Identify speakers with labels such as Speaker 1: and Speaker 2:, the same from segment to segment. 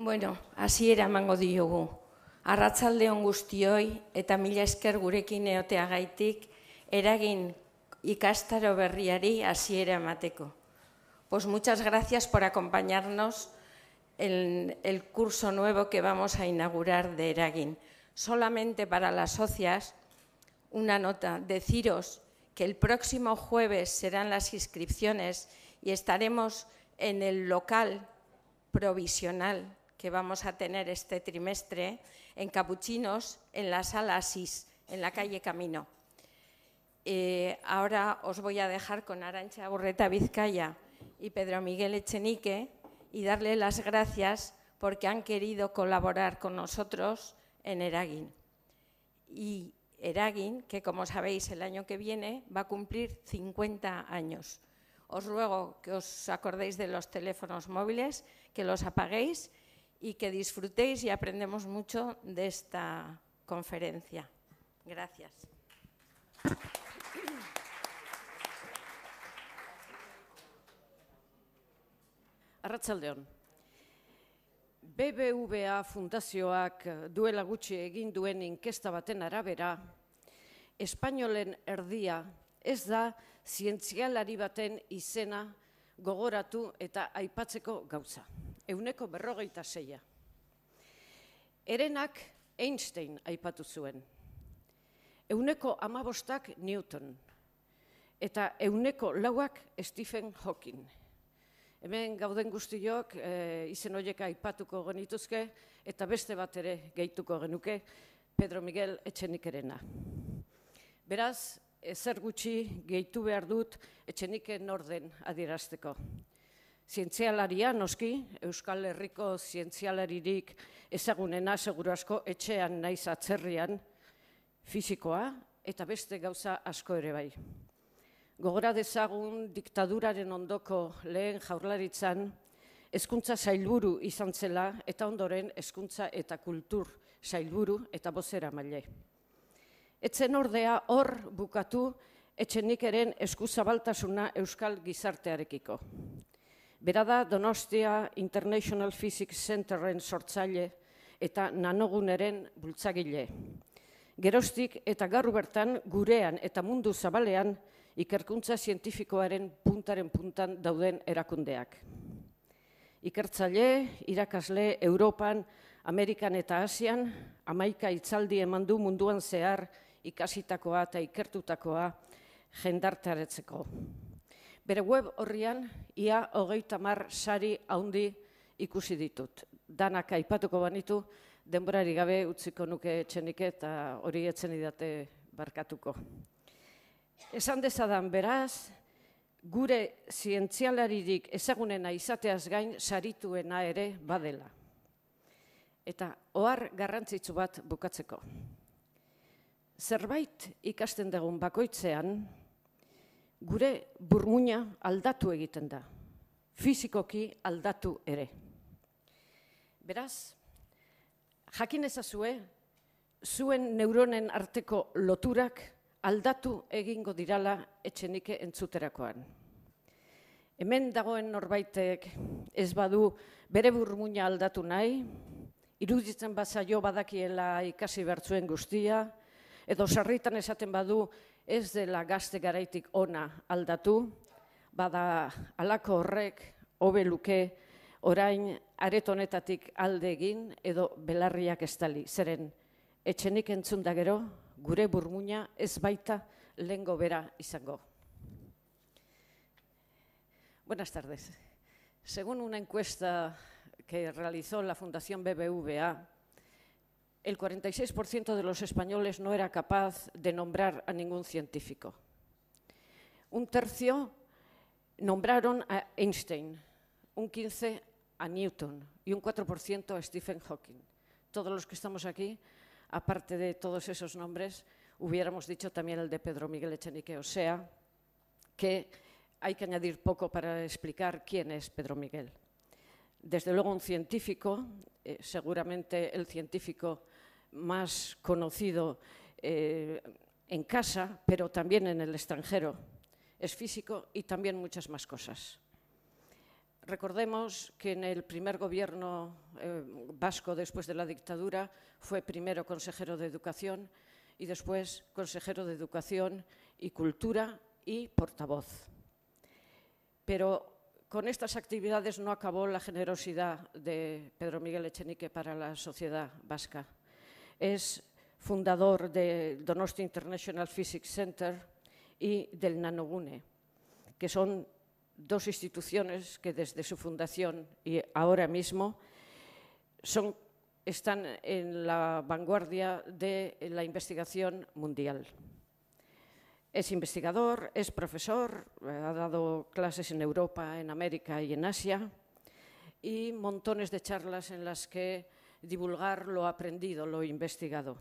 Speaker 1: Bueno, hasiera emango diogu. Arratsalde on guztioi eta mila esker gurekin egoteagaitik eragin ikastaro berriari hasiera emateko. Pues muchas gracias por acompañarnos en el curso nuevo que vamos a inaugurar de Eragin. Solamente para las socias, una nota, deciros que el próximo jueves serán las inscripciones y estaremos en el local provisional que vamos a tener este trimestre en Capuchinos, en la sala Asís, en la calle Camino. Ahora os voy a dejar con Arantxa Burreta Vizcaya y Pedro Miguel Echenique y darle las gracias porque han querido colaborar con nosotros en Eragin. Y Eragin, que como sabéis el año que viene va a cumplir 50 años. Os ruego que os acordéis de los teléfonos móviles, que los apaguéis y que disfrutéis y aprendemos mucho de esta conferencia. Gracias.
Speaker 2: Arratsaldeon. BBVA Fundazioak duela gutxi egin duen inkesta baten arabera, espainolen erdia ez da zientzialari baten izena gogoratu eta aipatzeko gauza. 46%. Herenak Einstein aipatu zuen. 15% Newton. Eta 4%ak Stephen Hawking. Hemen gauden guztiok izen horiek aipatuko genituzke eta beste bat ere gehituko genuke Pedro Miguel Echenikerena. Beraz, ezer gutxi gehitu behar dut Echeniken orden adierazteko. Zientzialaria noski, Euskal Herriko zientzialaririk ezagunena seguru asko etxean naiz atzerrian, fisikoa eta beste gauza asko ere bai. Gogora dezagun diktaduraren ondoko lehen jaurlaritzan hezkuntza sailburu izan zela eta ondoren hezkuntza eta kultur sailburu eta bozeramaile. Etzen ordea hor bukatu Echenikeren eskuzabaltasuna euskal gizartearekiko. Bera da Donostia International Physics Centerren sortzaile eta nanoguneren bultzagile. Geroztik eta gaur bertan gurean eta mundu zabalean ikerkuntza zientifikoaren puntaren puntan dauden erakundeak. Ikertzaile, irakasle, Europan, Amerikan eta Asian, 11 hitzaldi eman du munduan zehar ikasitakoa eta ikertutakoa jendarteratzeko. Bere web horrian, ia 30 sari handi ikusi ditut. Danak aipatuko banitu, denborari gabe utziko nuke Etxenike eta hori etzen idate barkatuko. Esan dezadan beraz, gure zientzialaririk ezagunena izateaz gain sarituena ere badela. Eta ohar garrantzitsu bat bukatzeko. Zerbait ikasten dugun bakoitzean, gure burmuina aldatu egiten da, fisikoki aldatu ere. Beraz, jakin ezazue, zuen neuronen arteko loturak aldatu egingo dirala Etxenike entzuterakoan. Hemen dagoen norbaitek ez badu bere burmuina aldatu nahi, iruditzen bazaio badakiela ikasi bertzuen guztia, edo sarritan esaten badu ez dela gazte garaitik ona aldatu, bada halako horrek hobe luke orain areto honetatik alde egin edo belarriak estali. Zeren Etxenik entzun da gero, gure burmuina ez baita lehengo bera izango. Buenas tardes. Según una encuesta que realizó la Fundación BBVA, el 46% de los españoles no era capaz de nombrar a ningún científico. Un tercio nombraron a Einstein, un 15% a Newton y un 4% a Stephen Hawking. Todos los que estamos aquí, aparte de todos esos nombres, hubiéramos dicho también el de Pedro Miguel Echenique. O sea, que hay que añadir poco para explicar quién es Pedro Miguel. Desde luego un científico, seguramente el científico más conocido en casa, pero también en el extranjero. Es físico y también muchas más cosas. Recordemos que en el primer gobierno vasco después de la dictadura fue primero consejero de Educación y después consejero de Educación y Cultura y portavoz. Pero con estas actividades no acabó la generosidad de Pedro Miguel Echenique para la sociedad vasca. Es fundador del Donostia International Physics Center y del Nanogune, que son dos instituciones que desde su fundación y ahora mismo están en la vanguardia de la investigación mundial. Es investigador, es profesor, ha dado clases en Europa, en América y en Asia, y montones de charlas en las que divulgar lo aprendido, lo investigado.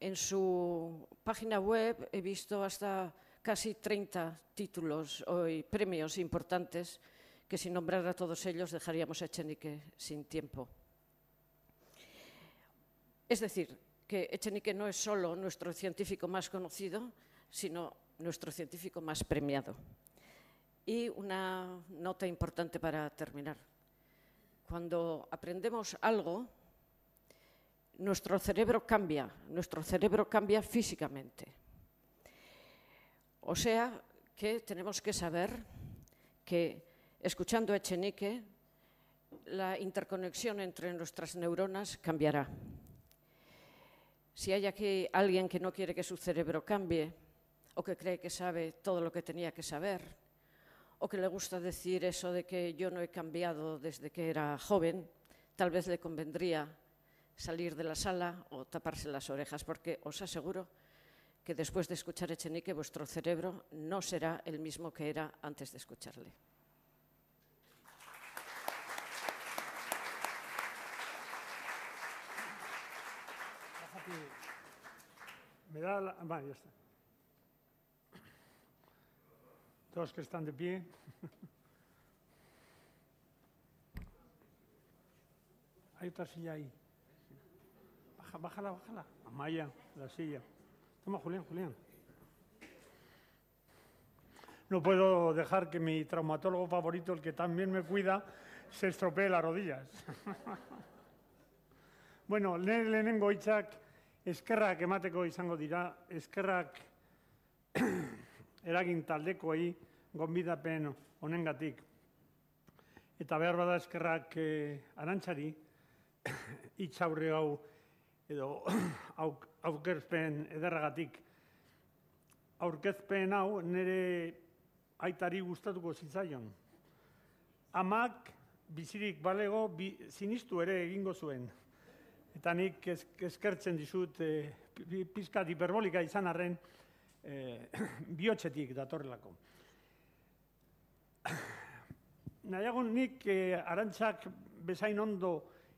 Speaker 2: En su página web he visto hasta casi 30 títulos y premios importantes que, sin nombrar a todos ellos, dejaríamos a Echenique sin tiempo. Es decir, que Echenique no es solo nuestro científico más conocido, sino nuestro científico más premiado. Y una nota importante para terminar. Cuando aprendemos algo, nuestro cerebro cambia físicamente. O sea que tenemos que saber que, escuchando a Echenique, la interconexión entre nuestras neuronas cambiará. Si hay aquí alguien que no quiere que su cerebro cambie, o que cree que sabe todo lo que tenía que saber, o que le gusta decir eso de que yo no he cambiado desde que era joven, tal vez le convendría salir de la sala o taparse las orejas, porque os aseguro que después de escuchar a Echenique, vuestro cerebro no será el mismo que era antes de escucharle.
Speaker 3: Me da la... Vale, ya está. Todos que están de pie. Hay otra silla ahí. Bájala. Amaya, la silla. Toma, Julián. No puedo dejar que mi traumatólogo favorito, el que también me cuida, se estropee las rodillas. Bueno, lehenengo hitzak eskerrak emateko izango dira, eskerrak eragin taldekoei gonbidapen honengatik. Eta behar bada eskerrak Arantzari, hitz aurre hau edo aurkezpen ederragatik. Aurkezpen hau nire aitari gustatuko zitzaion. Amak bizirik balego sinistu ere egingo zuen. Eta nik eskertzen dizut pizkat hiperbolika izan arren bihotzetik datorrelako. Nahiago nik Arantzak bezain ondo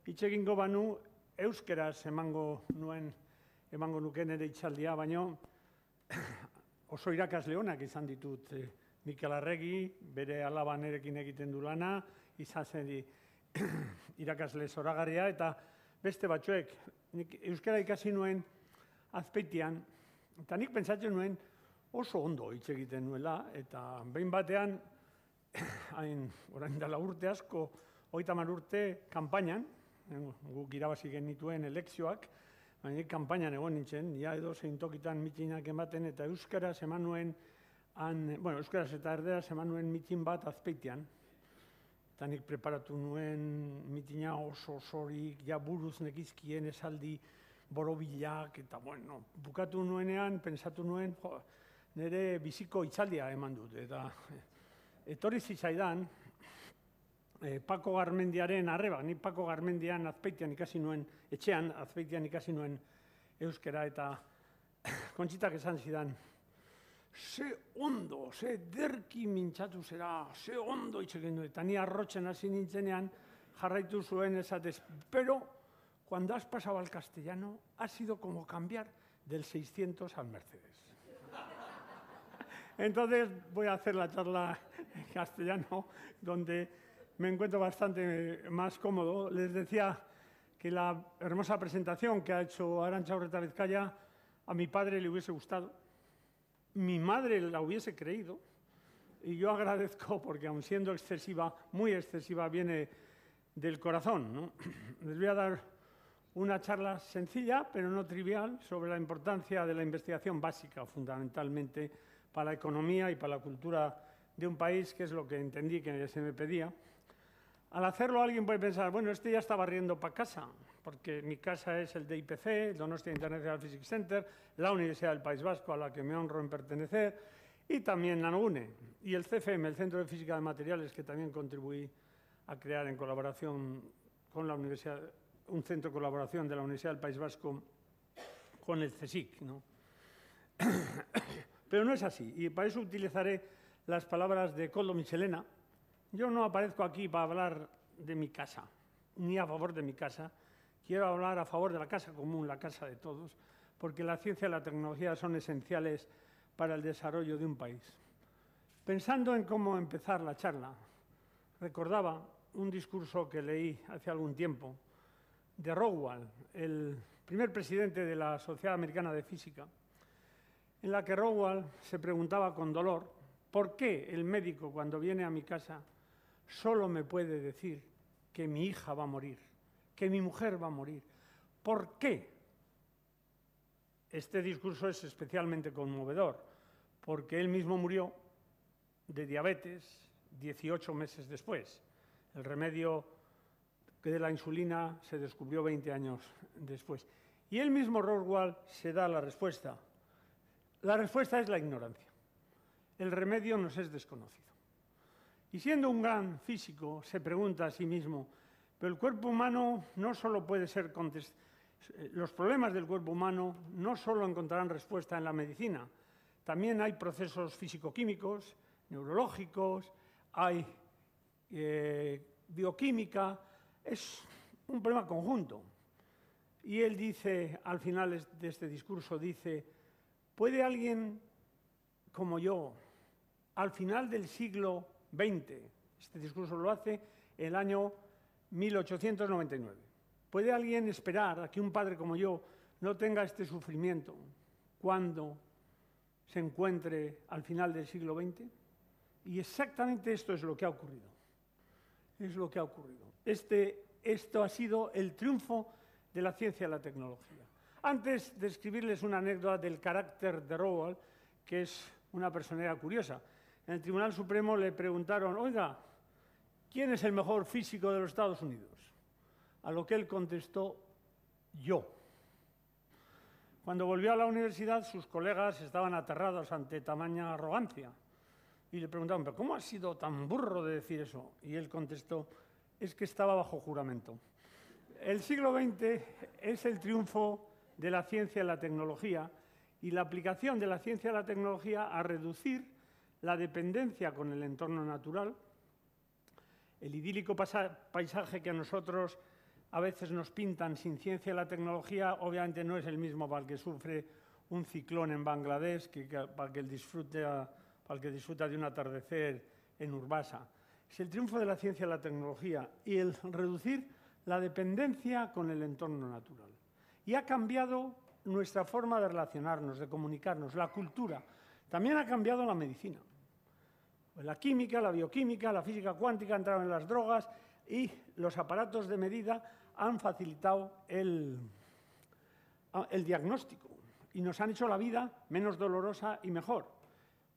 Speaker 3: hitz egingo banu euskeraz emango nuke nire hitzaldia, baino oso irakasle onak izan ditut. Mikel Arregi, bere alaba nerekin egiten du lana, izan zen irakasle zoragarria, eta beste batzuek, nik euskara ikasi nuen Azpeitian, eta nik pentsatzen nuen oso ondo hitz egiten nuela, eta behin batean, orain dela urte asko, 30 urte, kanpainan, guk irabazi genituen elekzioak, baina kanpainan egon nintzen, ja edo zein tokitan mitinak ematen, eta euskaraz eman nuen, euskaraz eta erderaz eman nuen mitin bat Azpeitian, eta nik preparatu nuen mitina oso osorik, ja buruz nekizkien esaldi borobilak, eta bukatu nuenean, pensatu nuen, nire biziko hitzaldia eman dut, eta etorri zitzaidan, Pako Garmendiaren arreba, ni Pako Garmendian Azpeitian ikasi nuen, etxean Azpeitian ikasi nuen euskera, eta Kontxitak esan zidan, ze ondo, ze derki mintzatu zera, ze ondo hitz egin du, eta ni arrotzen hasi nintzenean jarraitu zuen esatez, pero cuando has pasado al castellano ha sido como cambiar del 600 al Mercedes. Entonces voy a hacer la charla en castellano, donde me encuentro bastante más cómodo. Les decía que la hermosa presentación que ha hecho Arantxa Urretavizcaya a mi padre le hubiese gustado, mi madre la hubiese creído, y yo agradezco porque, aun siendo excesiva, muy excesiva, viene del corazón, ¿no? Les voy a dar una charla sencilla, pero no trivial, sobre la importancia de la investigación básica, fundamentalmente, para la economía y para la cultura de un país, que es lo que entendí que se me pedía. Al hacerlo, alguien puede pensar, bueno, este ya está barriendo para casa, porque mi casa es el DIPC, el Donostia International Physics Center, la Universidad del País Vasco, a la que me honro en pertenecer, y también Nanogune, y el CFM, el Centro de Física de Materiales, que también contribuí a crear en colaboración con la Universidad, un centro de colaboración de la Universidad del País Vasco con el CSIC, ¿no? Pero no es así, y para eso utilizaré las palabras de Koldo Michelena. Yo no aparezco aquí para hablar de mi casa, ni a favor de mi casa. Quiero hablar a favor de la casa común, la casa de todos, porque la ciencia y la tecnología son esenciales para el desarrollo de un país. Pensando en cómo empezar la charla, recordaba un discurso que leí hace algún tiempo de Rowald, el primer presidente de la Sociedad Americana de Física, en la que Rowald se preguntaba con dolor por qué el médico, cuando viene a mi casa, solo me puede decir que mi hija va a morir, que mi mujer va a morir. ¿Por qué? Este discurso es especialmente conmovedor, porque él mismo murió de diabetes 18 meses después. El remedio de la insulina se descubrió 20 años después. Y él mismo, Rowald, se da la respuesta. La respuesta es la ignorancia. El remedio nos es desconocido. Y siendo un gran físico, se pregunta a sí mismo, pero el cuerpo humano no solo puede ser los problemas del cuerpo humano no solo encontrarán respuesta en la medicina, también hay procesos físico-químicos, neurológicos, hay bioquímica, es un problema conjunto. Y él dice, al final de este discurso, dice, ¿puede alguien como yo, al final del siglo XX, este discurso lo hace el año 1899, ¿puede alguien esperar a que un padre como yo no tenga este sufrimiento cuando se encuentre al final del siglo XX? Y exactamente esto es lo que ha ocurrido. Es lo que ha ocurrido. Esto ha sido el triunfo de la ciencia y la tecnología. Antes de escribirles una anécdota del carácter de Rowald, que es una personalidad curiosa, en el Tribunal Supremo le preguntaron, oiga, ¿quién es el mejor físico de los Estados Unidos? A lo que él contestó, yo. Cuando volvió a la universidad, sus colegas estaban aterrados ante tamaña arrogancia. Y le preguntaron, ¿pero cómo has sido tan burro de decir eso? Y él contestó, es que estaba bajo juramento. El siglo XX es el triunfo de la ciencia y la tecnología y la aplicación de la ciencia y la tecnología a reducir la dependencia con el entorno natural, el idílico paisaje que a nosotros a veces nos pintan sin ciencia y la tecnología, obviamente no es el mismo para el que sufre un ciclón en Bangladesh que para el que disfruta de un atardecer en Urbasa. Es el triunfo de la ciencia y la tecnología y el reducir la dependencia con el entorno natural. Y ha cambiado nuestra forma de relacionarnos, de comunicarnos, la cultura. También ha cambiado la medicina. La química, la bioquímica, la física cuántica entraron en las drogas y los aparatos de medida han facilitado el diagnóstico y nos han hecho la vida menos dolorosa y mejor.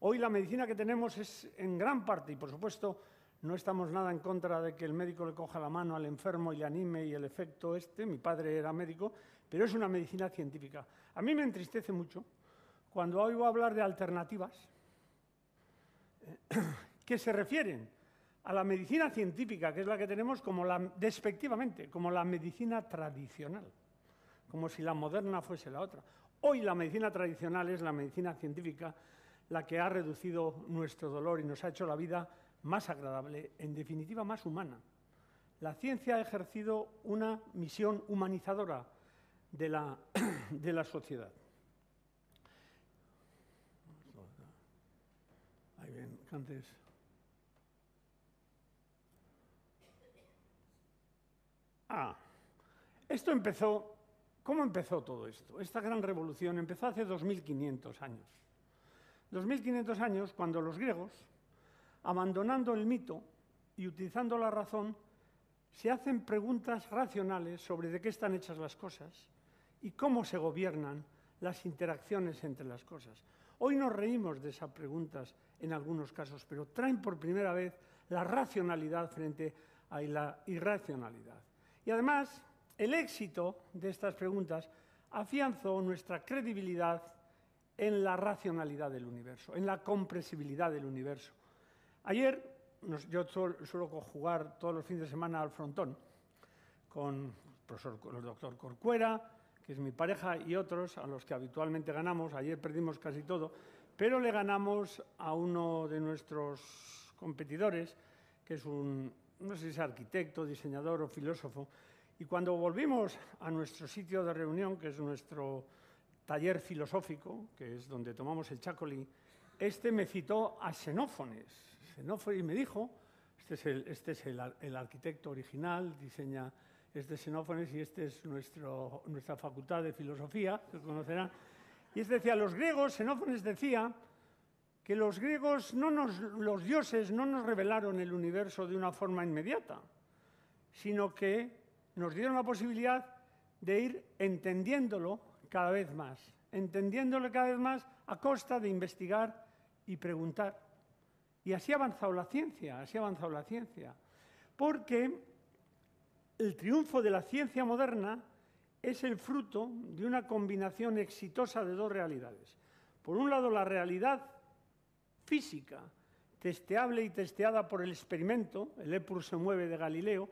Speaker 3: Hoy la medicina que tenemos es en gran parte, y por supuesto no estamos nada en contra de que el médico le coja la mano al enfermo y le anime y el efecto mi padre era médico, pero es una medicina científica. A mí me entristece mucho cuando oigo hablar de alternativas que se refieren a la medicina científica, que es la que tenemos, despectivamente, como la medicina tradicional, como si la moderna fuese la otra. Hoy la medicina tradicional es la medicina científica la que ha reducido nuestro dolor y nos ha hecho la vida más agradable, en definitiva más humana. La ciencia ha ejercido una misión humanizadora de la sociedad. Ahí ven, antes. Esto empezó. ¿Cómo empezó todo esto? Esta gran revolución empezó hace 2500 años. 2500 años cuando los griegos abandonando el mito y utilizando la razón, se hacen preguntas racionales sobre de qué están hechas las cosas y cómo se gobiernan las interacciones entre las cosas. Hoy nos reímos de esas preguntas en algunos casos, pero traen por primera vez la racionalidad frente a la irracionalidad. Y además, el éxito de estas preguntas afianzó nuestra credibilidad en la racionalidad del universo, en la comprensibilidad del universo. Ayer, yo suelo jugar todos los fines de semana al frontón con el doctor Corcuera, que es mi pareja, y otros a los que habitualmente ganamos. Ayer perdimos casi todo, pero le ganamos a uno de nuestros competidores, que es no sé si es arquitecto, diseñador o filósofo. Y cuando volvimos a nuestro sitio de reunión, que es nuestro taller filosófico, que es donde tomamos el chacolí, me citó a Xenófones. Xenófones me dijo, este es el arquitecto original, es de Xenófones, y este es nuestra facultad de filosofía, que conocerán. Y decía, los griegos, Xenófones decía que los griegos, los dioses, no nos revelaron el universo de una forma inmediata, sino que nos dieron la posibilidad de ir entendiéndolo cada vez más a costa de investigar y preguntar. Y así ha avanzado la ciencia, porque el triunfo de la ciencia moderna es el fruto de una combinación exitosa de dos realidades. Por un lado, la realidad física, testeable y testeada por el experimento, el Epur se mueve de Galileo,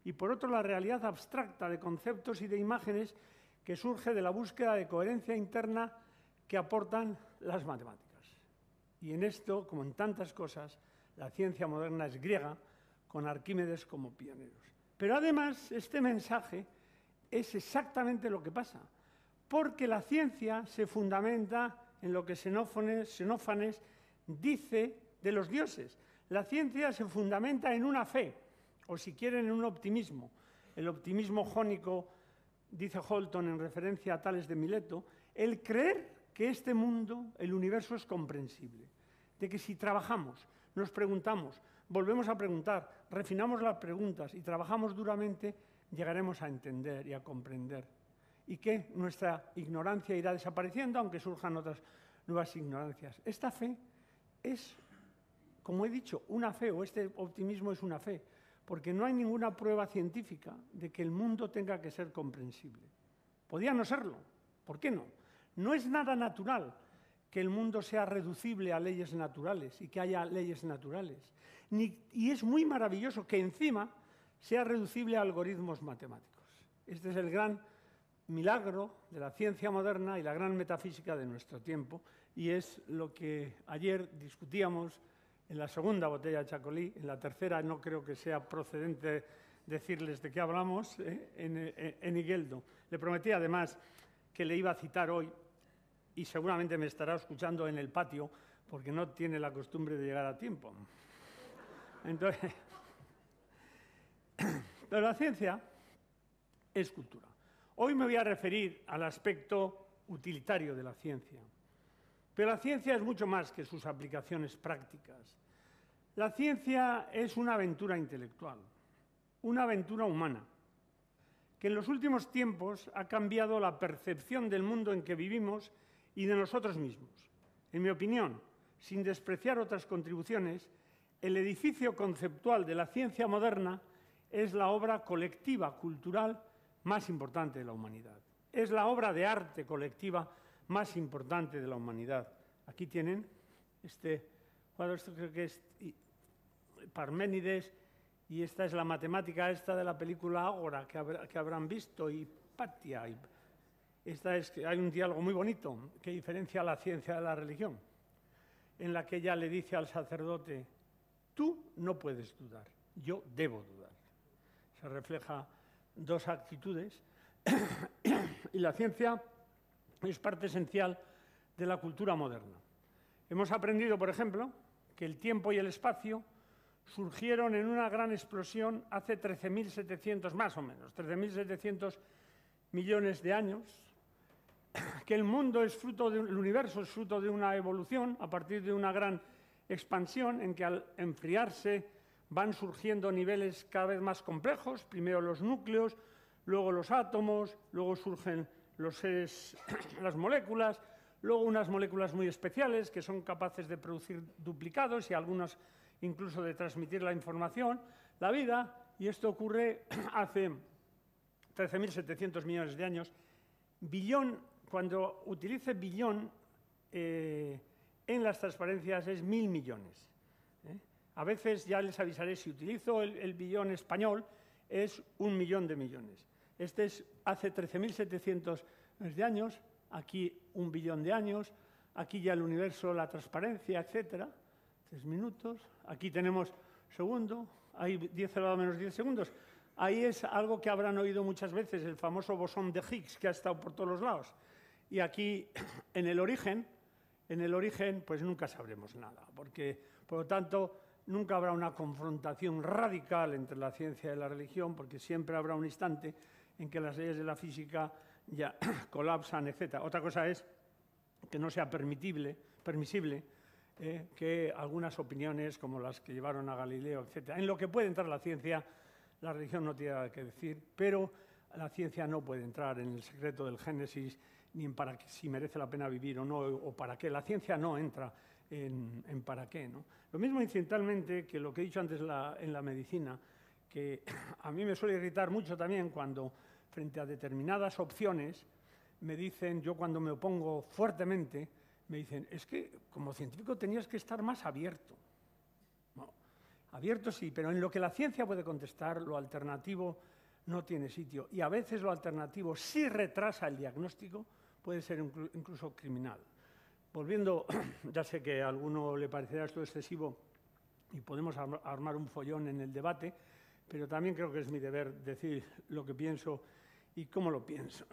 Speaker 3: y por otro, la realidad abstracta de conceptos y de imágenes que surge de la búsqueda de coherencia interna que aportan las matemáticas. Y en esto, como en tantas cosas, la ciencia moderna es griega, con Arquímedes como pioneros. Pero además, este mensaje es exactamente lo que pasa, porque la ciencia se fundamenta en lo que Xenófanes dice de los dioses. La ciencia se fundamenta en una fe, o si quieren, en un optimismo. El optimismo jónico, dice Holton en referencia a Tales de Mileto, el creer que este mundo, el universo, es comprensible. De que si trabajamos, nos preguntamos, volvemos a preguntar, refinamos las preguntas y trabajamos duramente, llegaremos a entender y a comprender. Y que nuestra ignorancia irá desapareciendo, aunque surjan otras nuevas ignorancias. Esta fe es, como he dicho, una fe, o este optimismo es una fe, porque no hay ninguna prueba científica de que el mundo tenga que ser comprensible. Podía no serlo, ¿por qué no? No es nada natural que el mundo sea reducible a leyes naturales y que haya leyes naturales. Y es muy maravilloso que encima sea reducible a algoritmos matemáticos. Este es el gran milagro de la ciencia moderna y la gran metafísica de nuestro tiempo, y es lo que ayer discutíamos en la segunda botella de chacolí. En la tercera no creo que sea procedente decirles de qué hablamos, en Igueldo. Le prometí además que le iba a citar hoy, y seguramente me estará escuchando en el patio, porque no tiene la costumbre de llegar a tiempo. Entonces, pero la ciencia es cultura. Hoy me voy a referir al aspecto utilitario de la ciencia. Pero la ciencia es mucho más que sus aplicaciones prácticas. La ciencia es una aventura intelectual, una aventura humana, que en los últimos tiempos ha cambiado la percepción del mundo en que vivimos y de nosotros mismos. En mi opinión, sin despreciar otras contribuciones, el edificio conceptual de la ciencia moderna es la obra colectiva cultural más importante de la humanidad. Es la obra de arte colectiva más importante de la humanidad. Aquí tienen este cuadro, esto creo que es Parménides, y esta es la matemática esta de la película Ágora, que habrán visto, y Hipatia. Hay un diálogo muy bonito que diferencia la ciencia de la religión, en la que ella le dice al sacerdote: tú no puedes dudar, yo debo dudar. Se refleja dos actitudes y la ciencia es parte esencial de la cultura moderna. Hemos aprendido, por ejemplo, que el tiempo y el espacio surgieron en una gran explosión hace 13.700, más o menos, 13.700 millones de años, que el mundo es fruto el universo es fruto de una evolución a partir de una gran expansión en que al enfriarse van surgiendo niveles cada vez más complejos, primero los núcleos, luego los átomos, luego surgen las moléculas, luego unas moléculas muy especiales que son capaces de producir duplicados y algunas incluso de transmitir la información, la vida, y esto ocurre hace 13.700 millones de años. Billón, cuando utilice billón en las transparencias es 1.000 millones. A veces ya les avisaré, si utilizo el billón español, es 1 millón de millones. Este es hace 13.700 de años, aquí 1 billón de años, aquí ya el universo, la transparencia, etcétera. 3 minutos. Aquí tenemos segundo, hay 10 elevado a menos 10 segundos. Ahí es algo que habrán oído muchas veces, el famoso bosón de Higgs, que ha estado por todos los lados. Y aquí, en el origen, pues nunca sabremos nada, porque, por lo tanto, nunca habrá una confrontación radical entre la ciencia y la religión, porque siempre habrá un instante en que las leyes de la física ya colapsan, etc. Otra cosa es que no sea permisible que algunas opiniones, como las que llevaron a Galileo, etc. En lo que puede entrar la ciencia, la religión no tiene nada que decir, pero la ciencia no puede entrar en el secreto del Génesis, ni en si merece la pena vivir o no, o para qué. La ciencia no entra en para qué, ¿no? Lo mismo incidentalmente que lo que he dicho antes en la medicina, que a mí me suele irritar mucho también cuando, frente a determinadas opciones, me dicen, yo cuando me opongo fuertemente, me dicen, es que como científico tenías que estar más abierto. Bueno, abierto sí, pero en lo que la ciencia puede contestar, lo alternativo no tiene sitio. Y a veces lo alternativo, si retrasa el diagnóstico, puede ser incluso criminal. Volviendo, ya sé que a alguno le parecerá esto excesivo y podemos armar un follón en el debate, pero también creo que es mi deber decir lo que pienso y cómo lo pienso.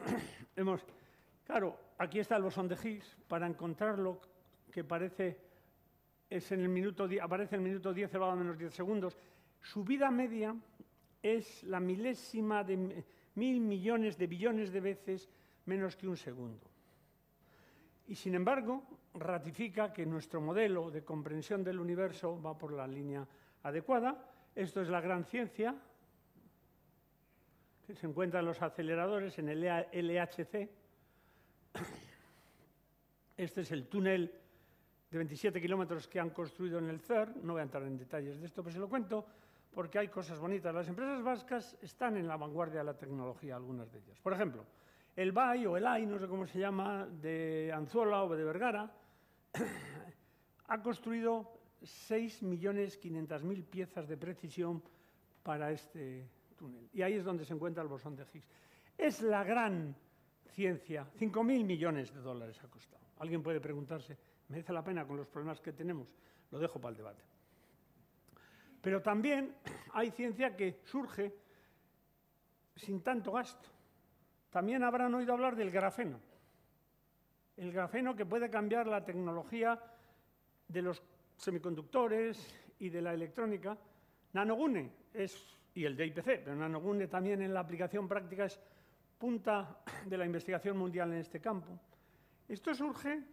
Speaker 3: Claro, aquí está el bosón de Higgs. Para encontrarlo, que aparece en el minuto 10 elevado a menos 10 segundos, su vida media es la milésima de 1.000 millones de billones de veces menos que un segundo. Y, sin embargo, ratifica que nuestro modelo de comprensión del universo va por la línea adecuada. Esto es la gran ciencia, que se encuentra en los aceleradores, en el LHC. Este es el túnel de 27 kilómetros que han construido en el CERN. No voy a entrar en detalles de esto, pero se lo cuento porque hay cosas bonitas. Las empresas vascas están en la vanguardia de la tecnología, algunas de ellas. Por ejemplo, el BAI o el AI, no sé cómo se llama, de Anzuola o de Vergara, ha construido 6.500.000 piezas de precisión para este túnel. Y ahí es donde se encuentra el bosón de Higgs. Es la gran ciencia. 5.000 millones de dólares ha costado. Alguien puede preguntarse, ¿merece la pena con los problemas que tenemos? Lo dejo para el debate. Pero también hay ciencia que surge sin tanto gasto. También habrán oído hablar del grafeno. El grafeno que puede cambiar la tecnología de los semiconductores y de la electrónica. Nanogune y el DIPC, pero Nanogune también en la aplicación práctica es punta de la investigación mundial en este campo. Esto surge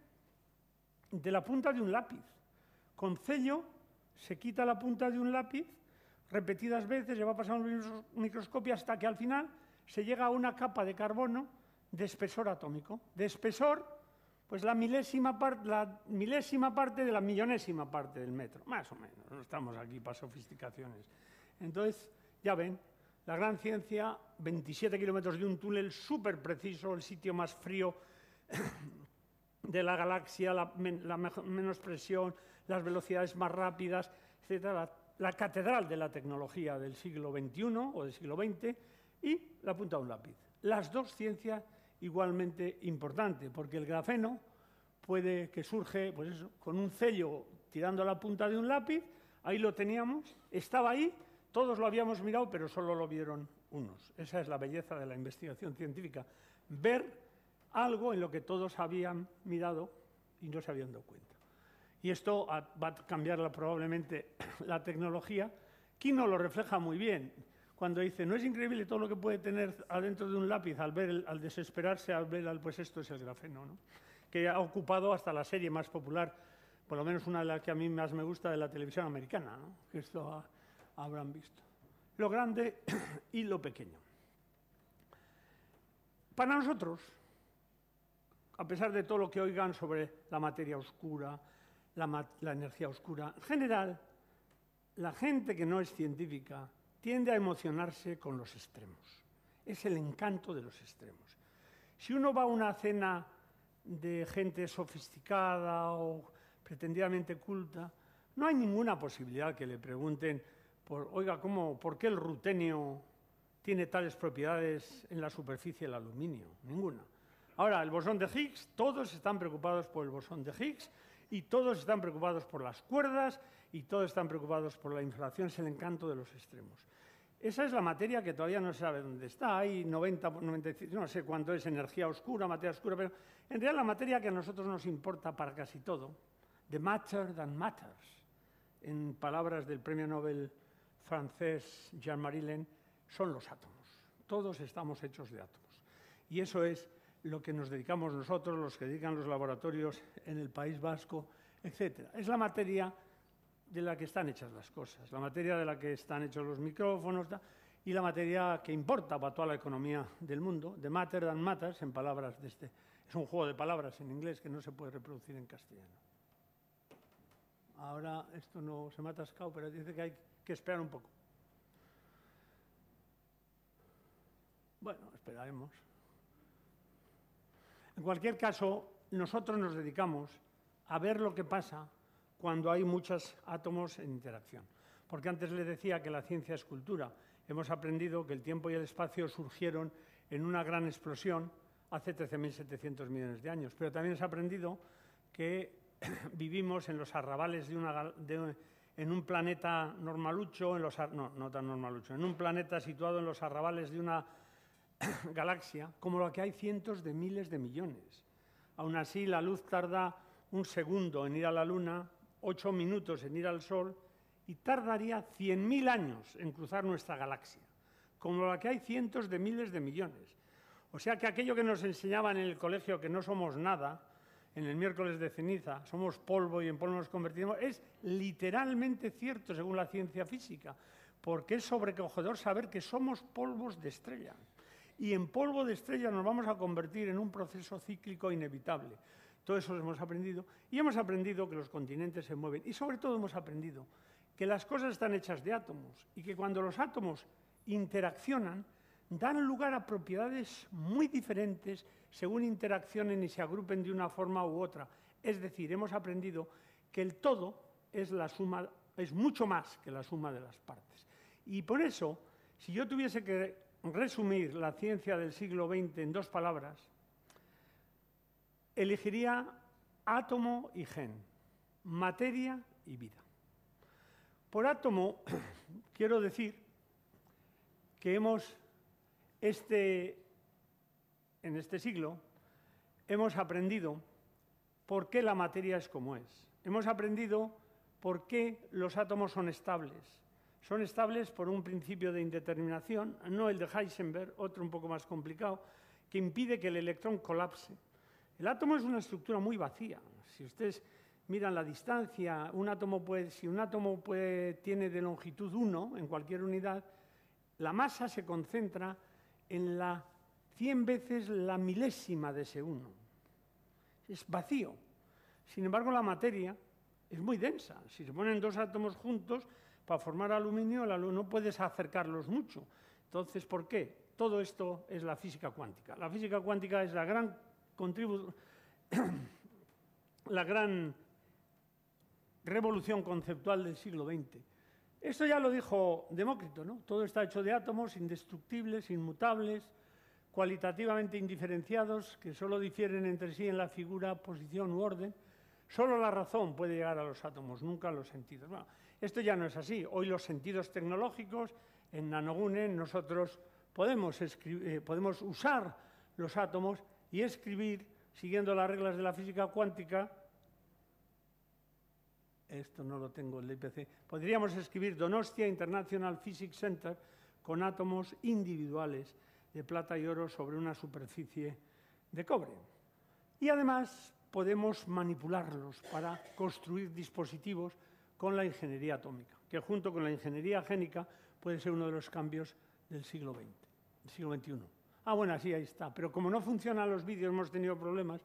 Speaker 3: de la punta de un lápiz. Con cello se quita la punta de un lápiz repetidas veces, se va pasando un microscopio hasta que al final se llega a una capa de carbono de espesor atómico. De espesor, pues la milésima parte de la millonésima parte del metro, más o menos. No estamos aquí para sofisticaciones. Entonces, ya ven, la gran ciencia, 27 kilómetros de un túnel súper preciso, el sitio más frío de la galaxia, la menos presión, las velocidades más rápidas, etc. La catedral de la tecnología del siglo XXI o del siglo XX y la punta de un lápiz. Las dos ciencias igualmente importantes, porque el grafeno puede que surge pues eso, con un cello tirando la punta de un lápiz, ahí lo teníamos, estaba ahí, todos lo habíamos mirado, pero solo lo vieron unos. Esa es la belleza de la investigación científica, ver algo en lo que todos habían mirado y no se habían dado cuenta. Y esto va a cambiar probablemente la tecnología. Kino lo refleja muy bien cuando dice, ¿no es increíble todo lo que puede tener adentro de un lápiz al desesperarse, pues esto es el grafeno, ¿no? Que ha ocupado hasta la serie más popular por lo menos una de las que a mí más me gusta de la televisión americana, ¿no? Que esto habrán visto. Lo grande y lo pequeño. Para nosotros, a pesar de todo lo que oigan sobre la materia oscura, la energía oscura, en general, la gente que no es científica tiende a emocionarse con los extremos. Es el encanto de los extremos. Si uno va a una cena de gente sofisticada o pretendidamente culta, no hay ninguna posibilidad que le pregunten, oiga, ¿por qué el rutenio tiene tales propiedades en la superficie del aluminio? Ninguna. Ahora, el bosón de Higgs, todos están preocupados por el bosón de Higgs y todos están preocupados por las cuerdas y todos están preocupados por la inflación, es el encanto de los extremos. Esa es la materia que todavía no se sabe dónde está, hay 90, 95, no sé cuánto es energía oscura, materia oscura, pero en realidad la materia que a nosotros nos importa para casi todo, the matter that matters, en palabras del premio Nobel francés Jean-Marie Lehn, son los átomos. Todos estamos hechos de átomos. Y eso es lo que nos dedicamos nosotros, los que dedican los laboratorios en el País Vasco, etc. Es la materia de la que están hechas las cosas, la materia de la que están hechos los micrófonos y la materia que importa para toda la economía del mundo, the matter that matters, en palabras de este. Es un juego de palabras en inglés que no se puede reproducir en castellano. Ahora esto no se me ha atascado, pero dice que hay que esperar un poco. Bueno, esperaremos. En cualquier caso, nosotros nos dedicamos a ver lo que pasa cuando hay muchos átomos en interacción. Porque antes le decía que la ciencia es cultura. Hemos aprendido que el tiempo y el espacio surgieron en una gran explosión hace 13.700 millones de años. Pero también se ha aprendido que vivimos en los arrabales en un planeta normalucho, no tan normalucho, en un planeta situado en los arrabales de una galaxia, como la que hay cientos de miles de millones. Aún así, la luz tarda un segundo en ir a la Luna, 8 minutos en ir al Sol, y tardaría 100.000 años en cruzar nuestra galaxia, como la que hay cientos de miles de millones. O sea que aquello que nos enseñaban en el colegio, que no somos nada, en el miércoles de ceniza, somos polvo y en polvo nos convertimos, es literalmente cierto según la ciencia física, porque es sobrecogedor saber que somos polvos de estrella. Y en polvo de estrella nos vamos a convertir en un proceso cíclico inevitable. Todo eso lo hemos aprendido, y hemos aprendido que los continentes se mueven, y sobre todo hemos aprendido que las cosas están hechas de átomos, y que cuando los átomos interaccionan, dan lugar a propiedades muy diferentes según interaccionen y se agrupen de una forma u otra. Es decir, hemos aprendido que el todo es mucho más que la suma de las partes. Y por eso, si yo tuviese que resumir la ciencia del siglo XX en 2 palabras, elegiría átomo y gen, materia y vida. Por átomo, quiero decir que en este siglo hemos aprendido por qué la materia es como es. Hemos aprendido por qué los átomos son estables. Son estables por un principio de indeterminación, no el de Heisenberg, otro un poco más complicado, que impide que el electrón colapse. El átomo es una estructura muy vacía. Si ustedes miran la distancia, si un átomo tiene de longitud 1 en cualquier unidad, la masa se concentra en 100 veces la milésima de ese 1. Es vacío. Sin embargo, la materia es muy densa. Si se ponen 2 átomos juntos, para formar aluminio no puedes acercarlos mucho. Entonces, ¿por qué? Todo esto es la física cuántica. La física cuántica es la gran revolución conceptual del siglo XX. Esto ya lo dijo Demócrito, ¿no? Todo está hecho de átomos indestructibles, inmutables, cualitativamente indiferenciados, que solo difieren entre sí en la figura, posición u orden. Solo la razón puede llegar a los átomos, nunca los sentidos. Bueno, esto ya no es así. Hoy los sentidos tecnológicos, en Nanogune, nosotros podemos usar los átomos y escribir, siguiendo las reglas de la física cuántica, esto no lo tengo en el IPC, podríamos escribir Donostia International Physics Center con átomos individuales de plata y oro sobre una superficie de cobre. Y además podemos manipularlos para construir dispositivos con la ingeniería atómica, que junto con la ingeniería génica puede ser uno de los cambios del siglo XX, del siglo XXI. Ah, bueno, sí, ahí está. Pero como no funcionan los vídeos, hemos tenido problemas.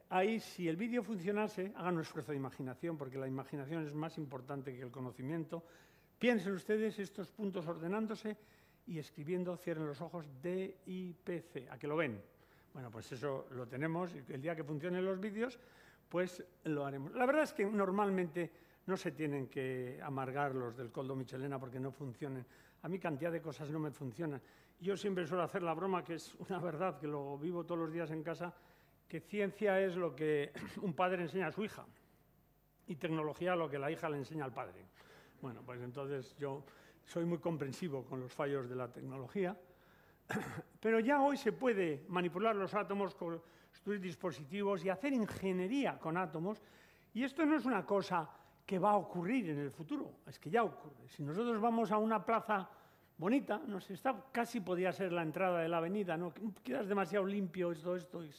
Speaker 3: Ahí, si el vídeo funcionase, hagan un esfuerzo de imaginación, porque la imaginación es más importante que el conocimiento. Piensen ustedes estos puntos ordenándose y escribiendo, cierren los ojos, D-I-P-C. ¿A que lo ven? Bueno, pues eso lo tenemos. El día que funcionen los vídeos, pues lo haremos. La verdad es que normalmente no se tienen que amargar los del Coldo Michelena porque no funcionen. A mí cantidad de cosas no me funcionan. Yo siempre suelo hacer la broma, que es una verdad, que lo vivo todos los días en casa, que ciencia es lo que un padre enseña a su hija y tecnología lo que la hija le enseña al padre. Bueno, pues entonces yo soy muy comprensivo con los fallos de la tecnología, pero ya hoy se puede manipular los átomos, construir dispositivos y hacer ingeniería con átomos, y esto no es una cosa que va a ocurrir en el futuro, es que ya ocurre. Si nosotros vamos a una plaza bonita, no sé, casi podría ser la entrada de la avenida, ¿no? Quedas demasiado limpio esto, y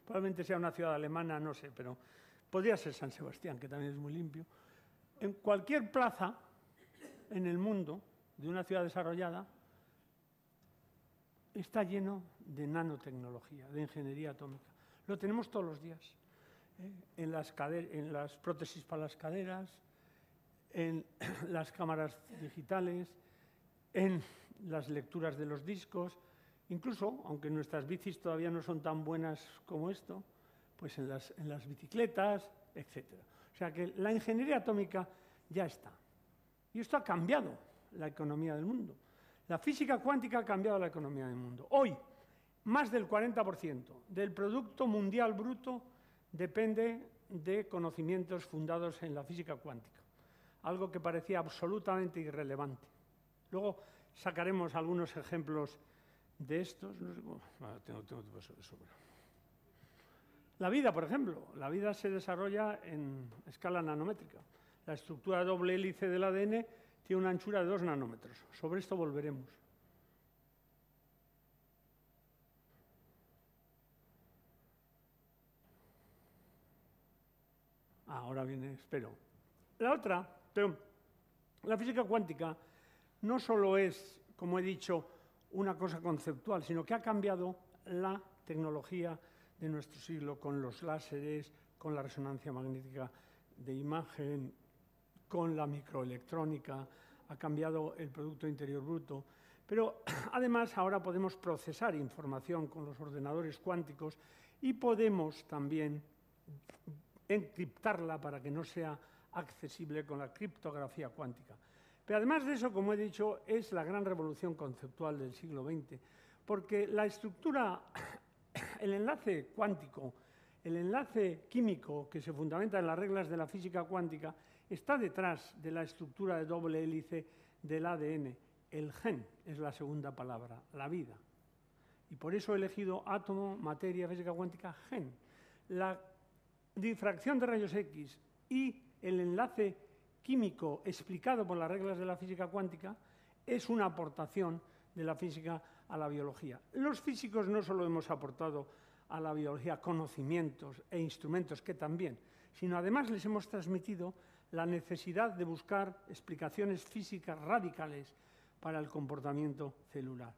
Speaker 3: probablemente sea una ciudad alemana, no sé, pero podría ser San Sebastián, que también es muy limpio. En cualquier plaza en el mundo de una ciudad desarrollada está lleno de nanotecnología, de ingeniería atómica. Lo tenemos todos los días. En las prótesis para las caderas, en las cámaras digitales, en las lecturas de los discos, incluso, aunque nuestras bicis todavía no son tan buenas como esto, pues en las bicicletas, etc. O sea que la ingeniería atómica ya está. Y esto ha cambiado la economía del mundo. La física cuántica ha cambiado la economía del mundo. Hoy, más del 40% del Producto Mundial Bruto depende de conocimientos fundados en la física cuántica, algo que parecía absolutamente irrelevante. Luego sacaremos algunos ejemplos de estos. No sé cómo. Tengo de sobra. La vida, por ejemplo. La vida se desarrolla en escala nanométrica. La estructura doble hélice del ADN tiene una anchura de 2 nanómetros. Sobre esto volveremos. Ahora viene, espero. La otra, pero la física cuántica no solo es, como he dicho, una cosa conceptual, sino que ha cambiado la tecnología de nuestro siglo con los láseres, con la resonancia magnética de imagen, con la microelectrónica, ha cambiado el Producto Interior Bruto. Pero además ahora podemos procesar información con los ordenadores cuánticos y podemos también encriptarla para que no sea accesible con la criptografía cuántica. Pero además de eso, como he dicho, es la gran revolución conceptual del siglo XX, porque la estructura, el enlace cuántico, el enlace químico que se fundamenta en las reglas de la física cuántica, está detrás de la estructura de doble hélice del ADN. El gen es la segunda palabra, la vida. Y por eso he elegido átomo, materia, física cuántica, gen. La difracción de rayos X y el enlace químico explicado por las reglas de la física cuántica es una aportación de la física a la biología. Los físicos no solo hemos aportado a la biología conocimientos e instrumentos, que también, sino además les hemos transmitido la necesidad de buscar explicaciones físicas radicales para el comportamiento celular.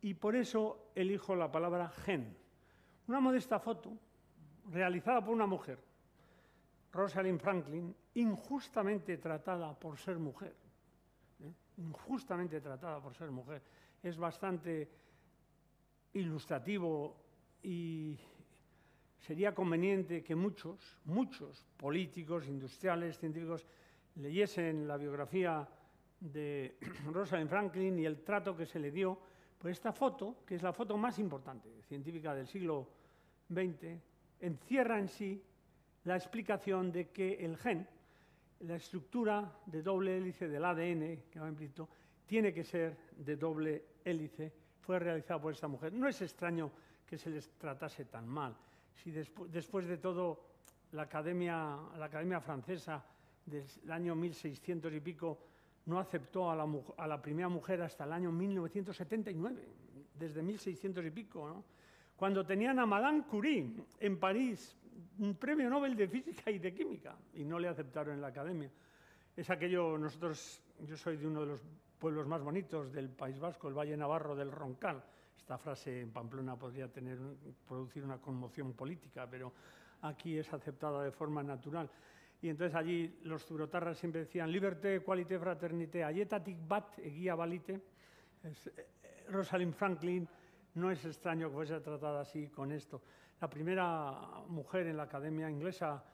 Speaker 3: Y por eso elijo la palabra gen. Una modesta foto realizada por una mujer, Rosalind Franklin, injustamente tratada por ser mujer. Injustamente tratada por ser mujer. Es bastante ilustrativo y sería conveniente que muchos políticos, industriales, científicos, leyesen la biografía de Rosalind Franklin y el trato que se le dio por esta foto, que es la foto más importante científica del siglo XX, encierra en sí la explicación de que el gen, la estructura de doble hélice del ADN, que va implícito, tiene que ser de doble hélice, fue realizada por esta mujer. No es extraño que se les tratase tan mal. Si después de todo la Academia Francesa del año 1600 y pico no aceptó a la primera mujer hasta el año 1979, desde 1600 y pico, ¿no? Cuando tenían a Madame Curie en París un premio Nobel de Física y de Química, y no le aceptaron en la academia. Es aquello, yo soy de uno de los pueblos más bonitos del País Vasco, el Valle Navarro del Roncal. Esta frase en Pamplona podría producir una conmoción política, pero aquí es aceptada de forma natural. Y entonces allí los zurotarras siempre decían liberté, equalité, fraternité, aietatik bat egia balite. Rosalind Franklin, no es extraño que fuese tratada así con esto. La primera mujer en la Academia Inglesa,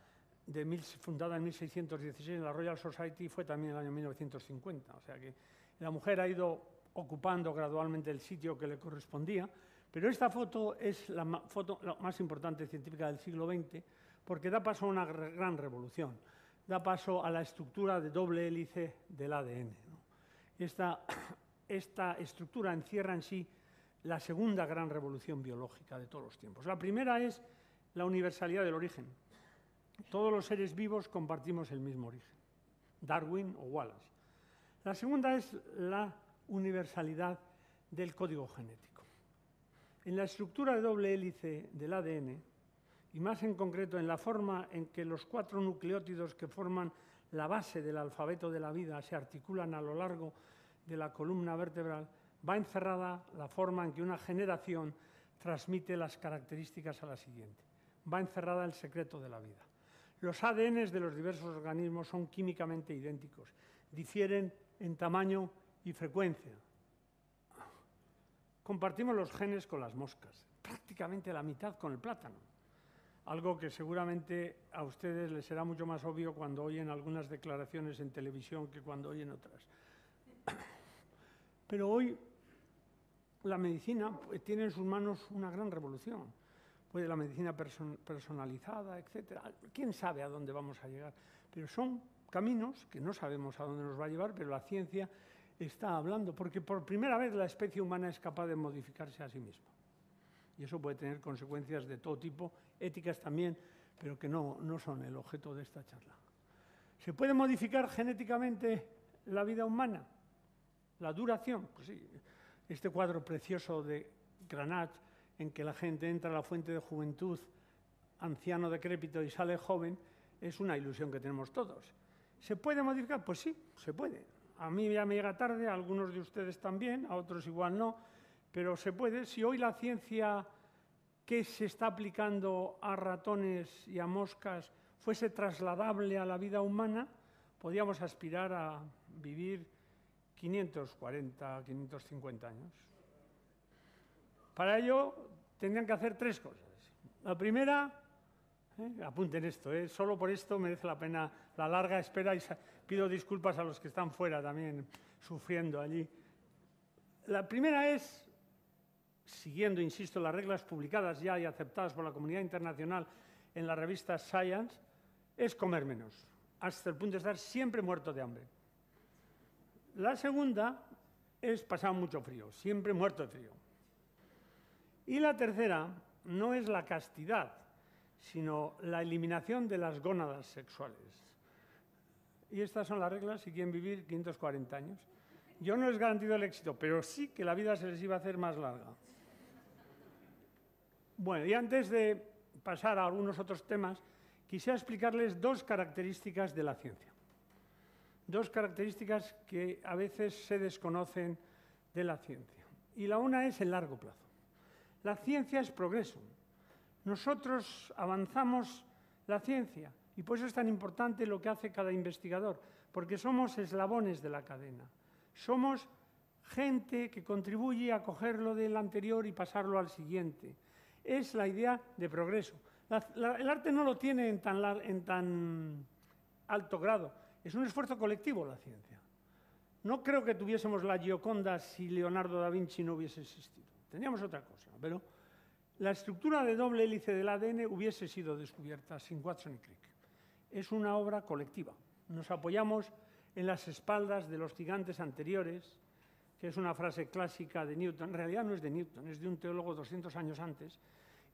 Speaker 3: fundada en 1616 en la Royal Society, fue también en el año 1950. O sea que la mujer ha ido ocupando gradualmente el sitio que le correspondía, pero esta foto es la foto más importante científica del siglo XX porque da paso a una gran revolución, da paso a la estructura de doble hélice del ADN, ¿no? Esta estructura encierra en sí la segunda gran revolución biológica de todos los tiempos. La primera es la universalidad del origen. Todos los seres vivos compartimos el mismo origen, Darwin o Wallace. La segunda es la universalidad del código genético. En la estructura de doble hélice del ADN, y más en concreto en la forma en que los 4 nucleótidos que forman la base del alfabeto de la vida se articulan a lo largo de la columna vertebral, va encerrada la forma en que una generación transmite las características a la siguiente. Va encerrada el secreto de la vida. Los ADNs de los diversos organismos son químicamente idénticos, difieren en tamaño y frecuencia. Compartimos los genes con las moscas, prácticamente la mitad con el plátano, algo que seguramente a ustedes les será mucho más obvio cuando oyen algunas declaraciones en televisión que cuando oyen otras. Pero hoy la medicina tiene en sus manos una gran revolución. Puede la medicina personalizada, etcétera. ¿Quién sabe a dónde vamos a llegar? Pero son caminos que no sabemos a dónde nos va a llevar, pero la ciencia está hablando, porque por primera vez la especie humana es capaz de modificarse a sí misma. Y eso puede tener consecuencias de todo tipo, éticas también, pero que no son el objeto de esta charla. ¿Se puede modificar genéticamente la vida humana? ¿La duración? Pues sí. Este cuadro precioso de Cranach, en que la gente entra a la fuente de juventud, anciano decrépito y sale joven, es una ilusión que tenemos todos. ¿Se puede modificar? Pues sí, se puede. A mí ya me llega tarde, a algunos de ustedes también, a otros igual no, pero se puede. Si hoy la ciencia que se está aplicando a ratones y a moscas fuese trasladable a la vida humana, podríamos aspirar a vivir 540, 550 años. Para ello tendrían que hacer 3 cosas. La primera, apunten esto, solo por esto merece la pena la larga espera y pido disculpas a los que están fuera también sufriendo allí. La primera es, siguiendo, insisto, las reglas publicadas ya y aceptadas por la comunidad internacional en la revista Science, es comer menos, hasta el punto de estar siempre muerto de hambre. La segunda es pasar mucho frío, siempre muerto de frío. Y la tercera no es la castidad, sino la eliminación de las gónadas sexuales. Y estas son las reglas si quieren vivir 540 años. Yo no les garantizo el éxito, pero sí que la vida se les iba a hacer más larga. Bueno, y antes de pasar a algunos otros temas, quisiera explicarles 2 características de la ciencia. 2 características que a veces se desconocen de la ciencia. Y la una es el largo plazo. La ciencia es progreso. Nosotros avanzamos la ciencia y por eso es tan importante lo que hace cada investigador, porque somos eslabones de la cadena. Somos gente que contribuye a coger lo del anterior y pasarlo al siguiente. Es la idea de progreso. El arte no lo tiene en tan alto grado. Es un esfuerzo colectivo la ciencia. No creo que tuviésemos la Gioconda si Leonardo da Vinci no hubiese existido. Teníamos otra cosa, pero la estructura de doble hélice del ADN hubiese sido descubierta sin Watson y Crick. Es una obra colectiva. Nos apoyamos en las espaldas de los gigantes anteriores, que es una frase clásica de Newton. En realidad no es de Newton, es de un teólogo 200 años antes.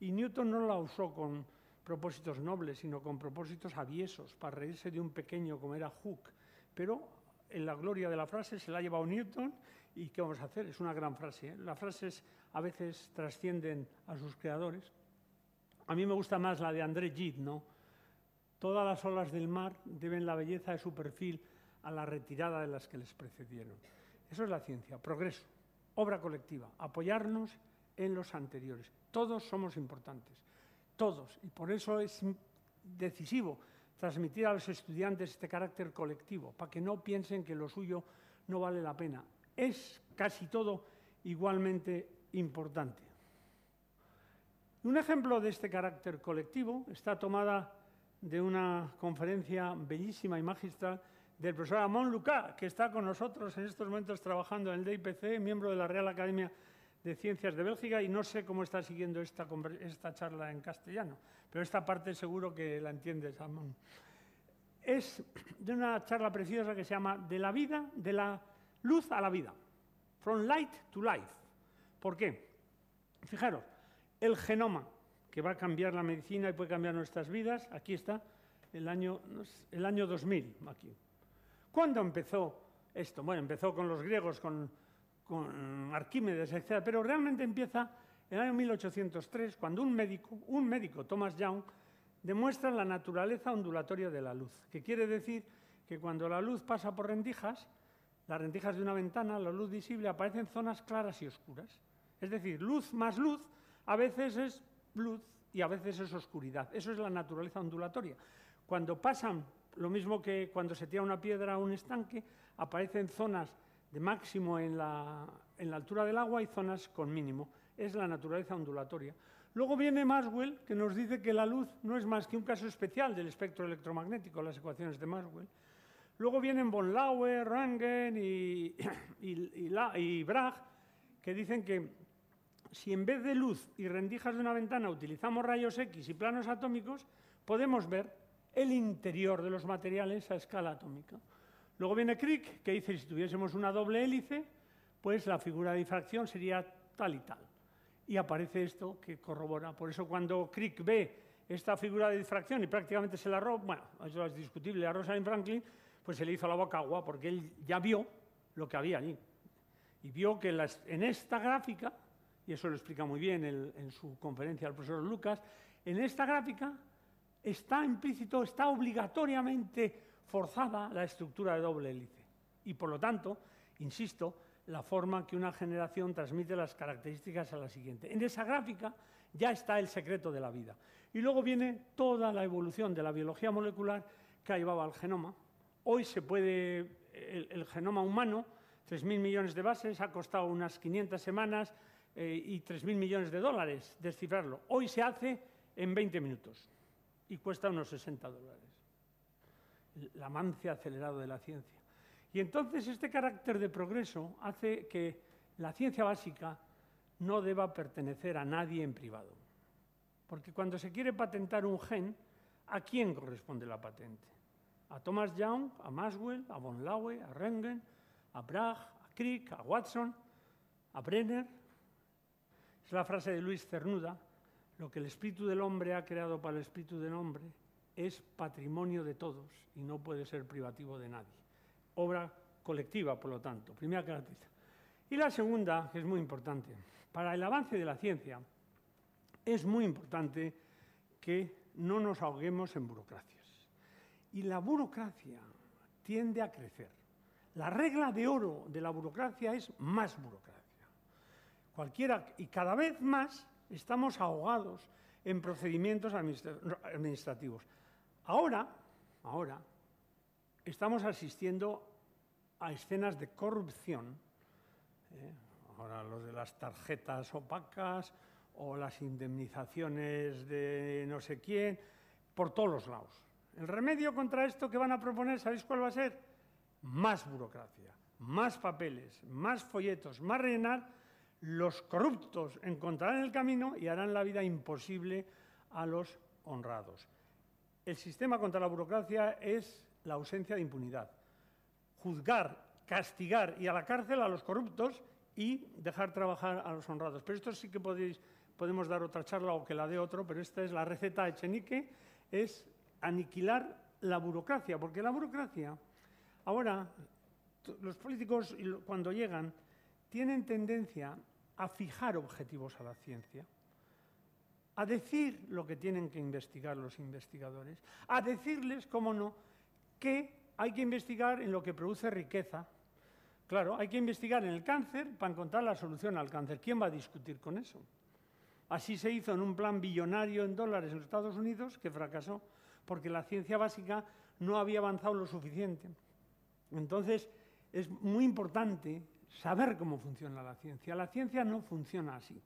Speaker 3: Y Newton no la usó con propósitos nobles, sino con propósitos aviesos, para reírse de un pequeño como era Hooke. Pero en la gloria de la frase se la ha llevado Newton. ¿Y qué vamos a hacer? Es una gran frase. Las frases a veces trascienden a sus creadores. A mí me gusta más la de André Gide, ¿no? Todas las olas del mar deben la belleza de su perfil a la retirada de las que les precedieron. Eso es la ciencia, progreso, obra colectiva, apoyarnos en los anteriores. Todos somos importantes, todos, y por eso es decisivo transmitir a los estudiantes este carácter colectivo, para que no piensen que lo suyo no vale la pena. Es casi todo igualmente importante. Un ejemplo de este carácter colectivo está tomada de una conferencia bellísima y magistral del profesor Amon Lucas, que está con nosotros en estos momentos trabajando en el DIPC, miembro de la Real Academia de Ciencias de Bélgica, y no sé cómo está siguiendo esta charla en castellano, pero esta parte seguro que la entiendes, Amon. Es de una charla preciosa que se llama De la vida, de la luz a la vida, From Light to Life. ¿Por qué? Fijaros, el genoma, que va a cambiar la medicina y puede cambiar nuestras vidas, aquí está, el año 2000, aquí. ¿Cuándo empezó esto? Bueno, empezó con los griegos, con Arquímedes, etc., pero realmente empieza en el año 1803, cuando un médico, Thomas Young, demuestra la naturaleza ondulatoria de la luz, que quiere decir que cuando la luz pasa por rendijas, las rendijas de una ventana, la luz visible, aparecen zonas claras y oscuras. Es decir, luz más luz, a veces es luz y a veces es oscuridad. Eso es la naturaleza ondulatoria. Cuando pasan, lo mismo que cuando se tira una piedra a un estanque, aparecen zonas de máximo en la altura del agua y zonas con mínimo. Es la naturaleza ondulatoria. Luego viene Maxwell, que nos dice que la luz no es más que un caso especial del espectro electromagnético, las ecuaciones de Maxwell. Luego vienen von Laue, Röntgen y Bragg, que dicen que si en vez de luz y rendijas de una ventana utilizamos rayos X y planos atómicos, podemos ver el interior de los materiales a escala atómica. Luego viene Crick, que dice que si tuviésemos una doble hélice, pues la figura de difracción sería tal y tal. Y aparece esto que corrobora. Por eso cuando Crick ve esta figura de difracción y prácticamente se la roba, bueno, eso es discutible, a Rosalind Franklin, pues se le hizo la boca agua porque él ya vio lo que había allí. Y vio que en esta gráfica, y eso lo explica muy bien en su conferencia el profesor Lucas, en esta gráfica está implícito, está obligatoriamente forzada la estructura de doble hélice. Y por lo tanto, insisto, la forma que una generación transmite las características a la siguiente. En esa gráfica ya está el secreto de la vida. Y luego viene toda la evolución de la biología molecular que ha llevado al genoma. Hoy se puede, el genoma humano, 3.000 millones de bases, ha costado unas 500 semanas y 3.000 millones de dólares descifrarlo. Hoy se hace en 20 minutos y cuesta unos $60. El avance acelerado de la ciencia. Y entonces este carácter de progreso hace que la ciencia básica no deba pertenecer a nadie en privado. Porque cuando se quiere patentar un gen, ¿a quién corresponde la patente? A Thomas Young, a Maxwell, a von Laue, a Röntgen, a Bragg, a Crick, a Watson, a Brenner. Es la frase de Luis Cernuda: lo que el espíritu del hombre ha creado para el espíritu del hombre es patrimonio de todos y no puede ser privativo de nadie. Obra colectiva, por lo tanto, primera característica. Y la segunda, que es muy importante, para el avance de la ciencia, es muy importante que no nos ahoguemos en burocracias. Y la burocracia tiende a crecer. La regla de oro de la burocracia es más burocracia. Y cada vez más estamos ahogados en procedimientos administrativos. Ahora estamos asistiendo a escenas de corrupción, ahora los de las tarjetas opacas o las indemnizaciones de no sé quién, por todos los lados. El remedio contra esto que van a proponer, ¿sabéis cuál va a ser? Más burocracia, más papeles, más folletos, más rellenar. Los corruptos encontrarán el camino y harán la vida imposible a los honrados. El sistema contra la burocracia es la ausencia de impunidad. Juzgar, castigar y a la cárcel a los corruptos y dejar trabajar a los honrados. Pero esto sí que podemos dar otra charla o que la dé otro, pero esta es la receta de Echenique, es aniquilar la burocracia, porque la burocracia, ahora, los políticos cuando llegan, tienen tendencia a fijar objetivos a la ciencia. a decir lo que tienen que investigar los investigadores, a decirles, cómo no, que hay que investigar en lo que produce riqueza. Claro, hay que investigar en el cáncer para encontrar la solución al cáncer. ¿Quién va a discutir con eso? Así se hizo en un plan billonario en dólares en los Estados Unidos, que fracasó, porque la ciencia básica no había avanzado lo suficiente. Entonces, es muy importante saber cómo funciona la ciencia. La ciencia no funciona así.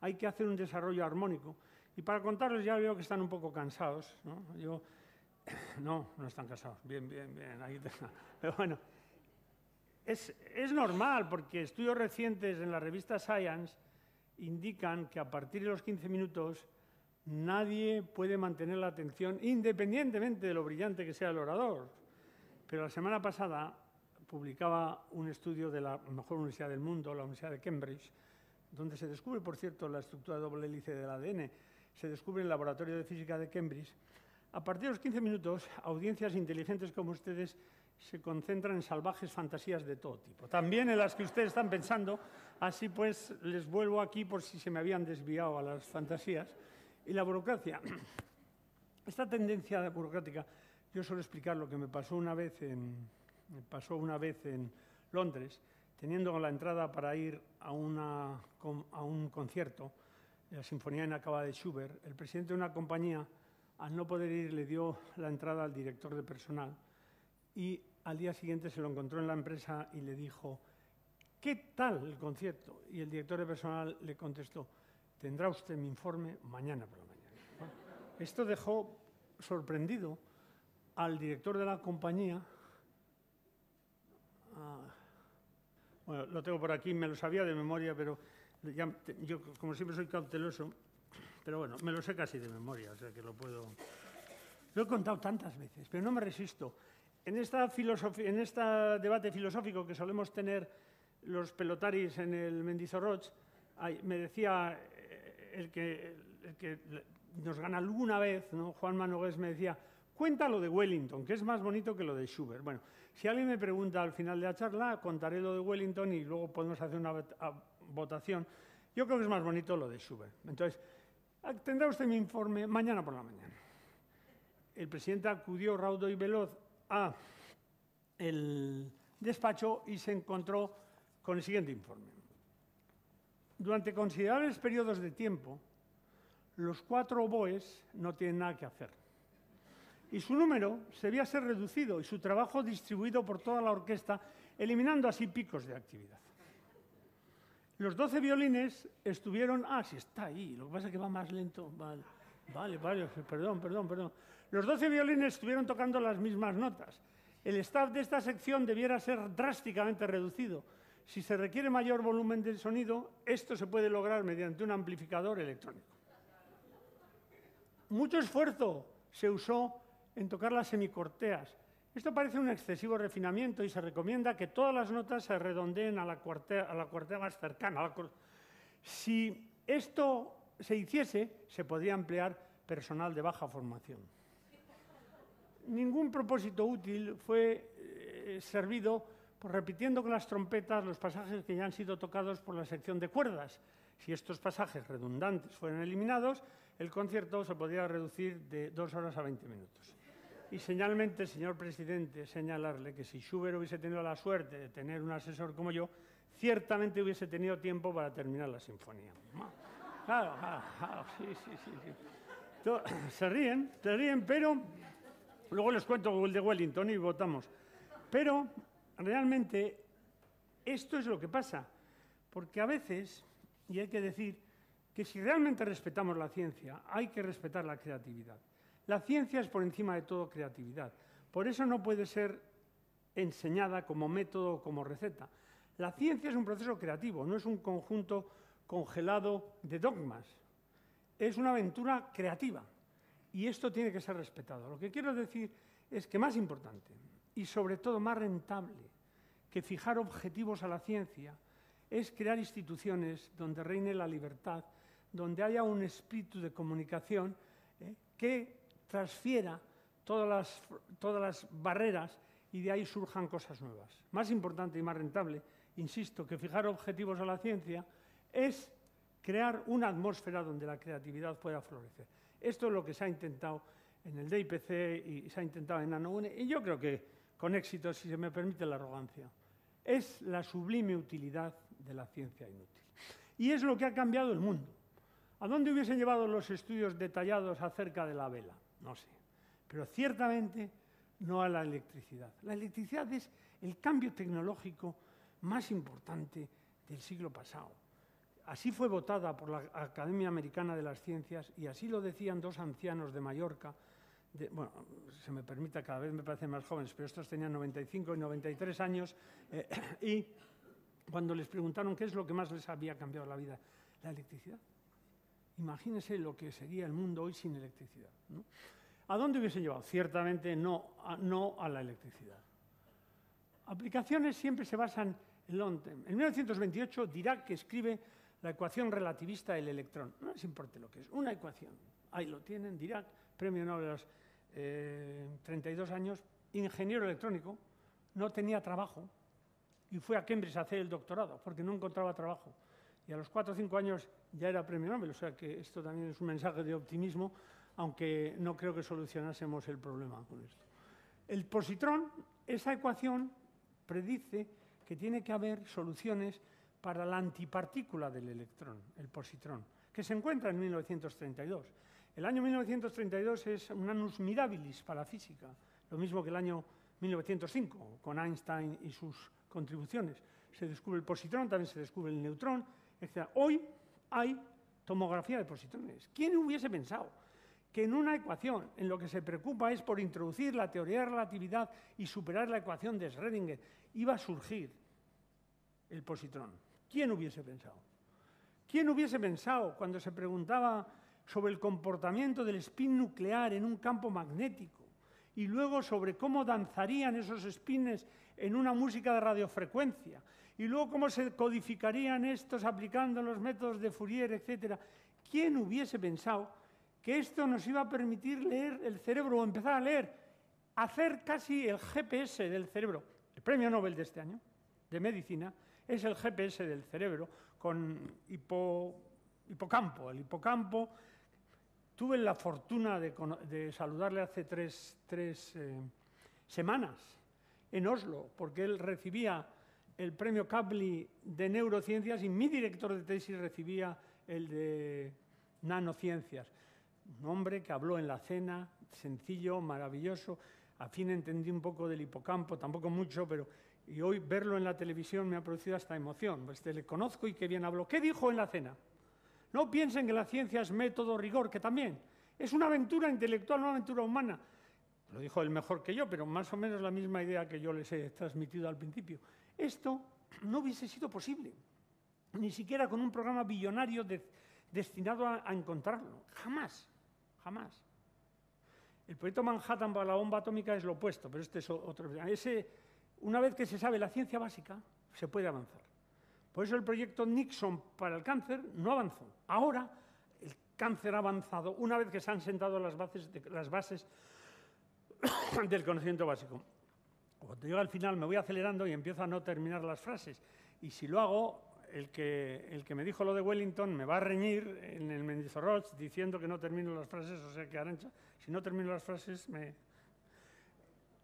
Speaker 3: Hay que hacer un desarrollo armónico. Y para contarles, ya veo que están un poco cansados, ¿no? No están cansados. Bien. Ahí está. Pero bueno, es normal, porque estudios recientes en la revista Science indican que a partir de los 15 minutos nadie puede mantener la atención independientemente de lo brillante que sea el orador. Pero la semana pasada publicaba un estudio de la mejor universidad del mundo, la Universidad de Cambridge, donde se descubre, por cierto, la estructura de doble hélice del ADN. Se descubre en el laboratorio de física de Cambridge. A partir de los 15 minutos, audiencias inteligentes como ustedes se concentran en salvajes fantasías de todo tipo. También en las que ustedes están pensando. Así pues, les vuelvo aquí por si se me habían desviado a las fantasías. Y la burocracia. Esta tendencia burocrática, yo suelo explicar lo que me pasó una vez en Londres, teniendo la entrada para ir a un concierto, la Sinfonía Inacabada de Schubert. El presidente de una compañía, al no poder ir, le dio la entrada al director de personal y al día siguiente se lo encontró en la empresa y le dijo: ¿qué tal el concierto? Y el director de personal le contestó: tendrá usted mi informe mañana por la mañana. Bueno, esto dejó sorprendido al director de la compañía. Bueno, lo tengo por aquí, me lo sabía de memoria, pero yo, como siempre, soy cauteloso, pero bueno, me lo sé casi de memoria, o sea que lo puedo... Lo he contado tantas veces, pero no me resisto. En este debate filosófico que solemos tener los pelotaris en el Mendizorroch, me decía el que nos gana alguna vez, ¿no? Juan Manogués me decía: cuenta lo de Wellington, que es más bonito que lo de Schubert. Bueno, si alguien me pregunta al final de la charla, contaré lo de Wellington y luego podemos hacer una votación. Yo creo que es más bonito lo de Schubert. Entonces, tendrá usted mi informe mañana por la mañana. El presidente acudió raudo y veloz a el despacho y se encontró con el siguiente informe. Durante considerables periodos de tiempo, los 4 oboes no tienen nada que hacer. Y su número se debía ser reducido y su trabajo distribuido por toda la orquesta, eliminando así picos de actividad. Los 12 violines estuvieron... sí está ahí, lo que pasa es que va más lento. Vale, perdón. Los 12 violines estuvieron tocando las mismas notas. El staff de esta sección debiera ser drásticamente reducido. Si se requiere mayor volumen de sonido, esto se puede lograr mediante un amplificador electrónico. Mucho esfuerzo se usó en tocar las semicorteas. Esto parece un excesivo refinamiento y se recomienda que todas las notas se redondeen a la cuartea más cercana. Si esto se hiciese, se podría emplear personal de baja formación. Ningún propósito útil fue servido por repitiendo con las trompetas los pasajes que ya han sido tocados por la sección de cuerdas. Si estos pasajes redundantes fueran eliminados, el concierto se podría reducir de 2 horas a 20 minutos. Y señalmente, señor presidente, señalarle que si Schubert hubiese tenido la suerte de tener un asesor como yo, ciertamente hubiese tenido tiempo para terminar la sinfonía. Claro, sí. Se ríen, pero luego les cuento el de Wellington y votamos. Pero realmente esto es lo que pasa, porque a veces, y hay que decir que si realmente respetamos la ciencia, hay que respetar la creatividad. La ciencia es por encima de todo creatividad. Por eso no puede ser enseñada como método o como receta. La ciencia es un proceso creativo, no es un conjunto congelado de dogmas. Es una aventura creativa y esto tiene que ser respetado. Lo que quiero decir es que más importante y sobre todo más rentable que fijar objetivos a la ciencia es crear instituciones donde reine la libertad, donde haya un espíritu de comunicación que transfiera todas las barreras y de ahí surjan cosas nuevas. Más importante y más rentable, insisto, que fijar objetivos a la ciencia es crear una atmósfera donde la creatividad pueda florecer. Esto es lo que se ha intentado en el DIPC y se ha intentado en Nanoune, y yo creo que con éxito, si se me permite la arrogancia. Es la sublime utilidad de la ciencia inútil. Y es lo que ha cambiado el mundo. ¿A dónde hubiesen llevado los estudios detallados acerca de la vela? No sé. Pero ciertamente no a la electricidad. La electricidad es el cambio tecnológico más importante del siglo pasado. Así fue votada por la Academia Americana de las Ciencias y así lo decían dos ancianos de Mallorca. Bueno, se me permita, cada vez me parecen más jóvenes, pero estos tenían 95 y 93 años y cuando les preguntaron qué es lo que más les había cambiado la vida, la electricidad. Imagínense lo que sería el mundo hoy sin electricidad, ¿no? ¿A dónde hubiese llevado? Ciertamente no a la electricidad. Aplicaciones siempre se basan en long-term. En 1928, Dirac escribe la ecuación relativista del electrón. No les importe lo que es, una ecuación. Ahí lo tienen, Dirac, premio Nobel a los 32 años, ingeniero electrónico, no tenía trabajo y fue a Cambridge a hacer el doctorado porque no encontraba trabajo. Y a los 4 o 5 años ya era premio Nobel, o sea que esto también es un mensaje de optimismo, aunque no creo que solucionásemos el problema con esto. El positrón, esa ecuación predice que tiene que haber soluciones para la antipartícula del electrón, el positrón, que se encuentra en 1932. El año 1932 es un annus mirabilis para la física, lo mismo que el año 1905, con Einstein y sus contribuciones. Se descubre el positrón, también se descubre el neutrón, etc. Hoy hay tomografía de positrones. ¿Quién hubiese pensado que en una ecuación en lo que se preocupa es por introducir la teoría de relatividad y superar la ecuación de Schrödinger iba a surgir el positrón? ¿Quién hubiese pensado? ¿Quién hubiese pensado cuando se preguntaba sobre el comportamiento del spin nuclear en un campo magnético y luego sobre cómo danzarían esos spines en una música de radiofrecuencia y luego cómo se codificarían estos aplicando los métodos de Fourier, etcétera? ¿Quién hubiese pensado que esto nos iba a permitir leer el cerebro o empezar a leer, hacer casi el GPS del cerebro? El premio Nobel de este año, de medicina, es el GPS del cerebro con hipocampo. El hipocampo, tuve la fortuna de saludarle hace tres semanas en Oslo, porque él recibía el premio Kavli de neurociencias y mi director de tesis recibía el de nanociencias. Un hombre que habló en la cena, sencillo, maravilloso. Al fin entendí un poco del hipocampo, tampoco mucho, pero y hoy verlo en la televisión me ha producido hasta emoción. Pues le conozco y qué bien habló. ¿Qué dijo en la cena? No piensen que la ciencia es método, rigor, que también. Es una aventura intelectual, una aventura humana. Lo dijo él mejor que yo, pero más o menos la misma idea que yo les he transmitido al principio. Esto no hubiese sido posible, ni siquiera con un programa billonario destinado a encontrarlo. Jamás, jamás. El proyecto Manhattan para la bomba atómica es lo opuesto, pero este es otro. Una vez que se sabe la ciencia básica, se puede avanzar. Por eso el proyecto Nixon para el cáncer no avanzó. Ahora el cáncer ha avanzado una vez que se han sentado las bases del conocimiento básico. Cuando llego al final me voy acelerando y empiezo a no terminar las frases. Y si lo hago, el que me dijo lo de Wellington me va a reñir en el Mendizorroch diciendo que no termino las frases, o sea que Arantxa, si no termino las frases,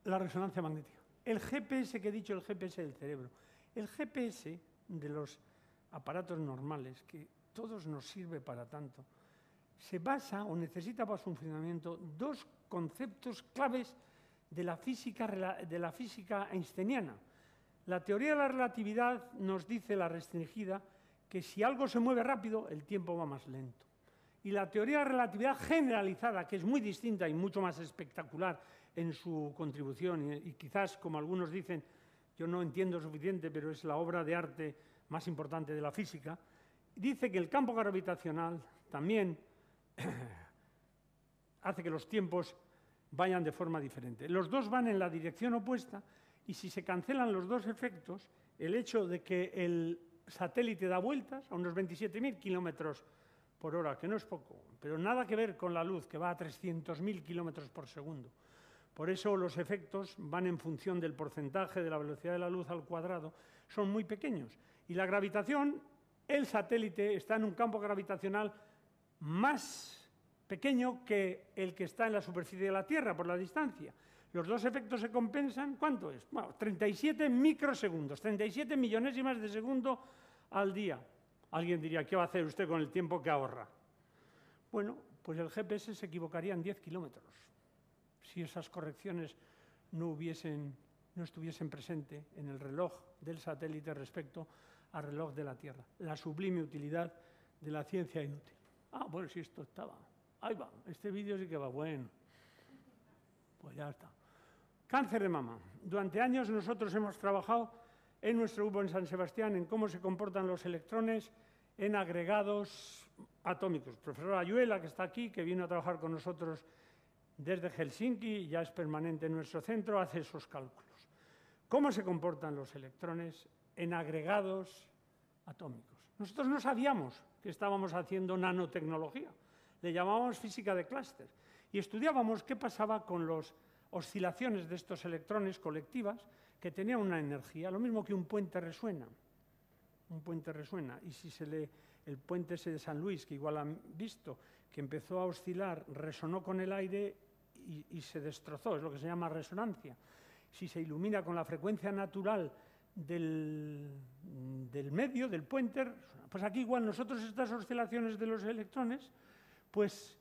Speaker 3: la resonancia magnética. El GPS que he dicho, el GPS del cerebro. El GPS de los aparatos normales, que todos nos sirve para tanto, se basa o necesita para su funcionamiento dos conceptos claves de la física einsteiniana. La teoría de la relatividad nos dice, la restringida, que si algo se mueve rápido, el tiempo va más lento. Y la teoría de la relatividad generalizada, que es muy distinta y mucho más espectacular en su contribución, y quizás, como algunos dicen, yo no entiendo suficiente, pero es la obra de arte más importante de la física, dice que el campo gravitacional también hace que los tiempos vayan de forma diferente. Los dos van en la dirección opuesta y si se cancelan los dos efectos, el hecho de que el satélite da vueltas a unos 27.000 kilómetros por hora, que no es poco, pero nada que ver con la luz, que va a 300.000 kilómetros por segundo. Por eso los efectos van en función del porcentaje de la velocidad de la luz al cuadrado, son muy pequeños. Y la gravitación el satélite está en un campo gravitacional más pequeño que el que está en la superficie de la Tierra por la distancia. Los dos efectos se compensan. ¿Cuánto es? Bueno, 37 microsegundos, 37 millonésimas de segundo al día. Alguien diría, ¿qué va a hacer usted con el tiempo que ahorra? Bueno, pues el GPS se equivocaría en 10 kilómetros si esas correcciones no estuviesen presentes en el reloj del satélite respecto al reloj de la Tierra. La sublime utilidad de la ciencia inútil. Ah, bueno, si esto estaba. Ahí va, este vídeo sí que va bueno. Pues ya está. Cáncer de mama. Durante años nosotros hemos trabajado en nuestro grupo en San Sebastián en cómo se comportan los electrones en agregados atómicos. El profesor Ayuela, que está aquí, que vino a trabajar con nosotros desde Helsinki, ya es permanente en nuestro centro, hace esos cálculos. ¿Cómo se comportan los electrones en agregados atómicos? Nosotros no sabíamos que estábamos haciendo nanotecnología, le llamábamos física de clúster, y estudiábamos qué pasaba con las oscilaciones de estos electrones colectivas que tenían una energía, lo mismo que un puente resuena. Un puente resuena, y si el puente ese de San Luis, que igual han visto, que empezó a oscilar, resonó con el aire y se destrozó, es lo que se llama resonancia. Si se ilumina con la frecuencia natural del medio, del puente, pues aquí igual nosotros estas oscilaciones de los electrones, pues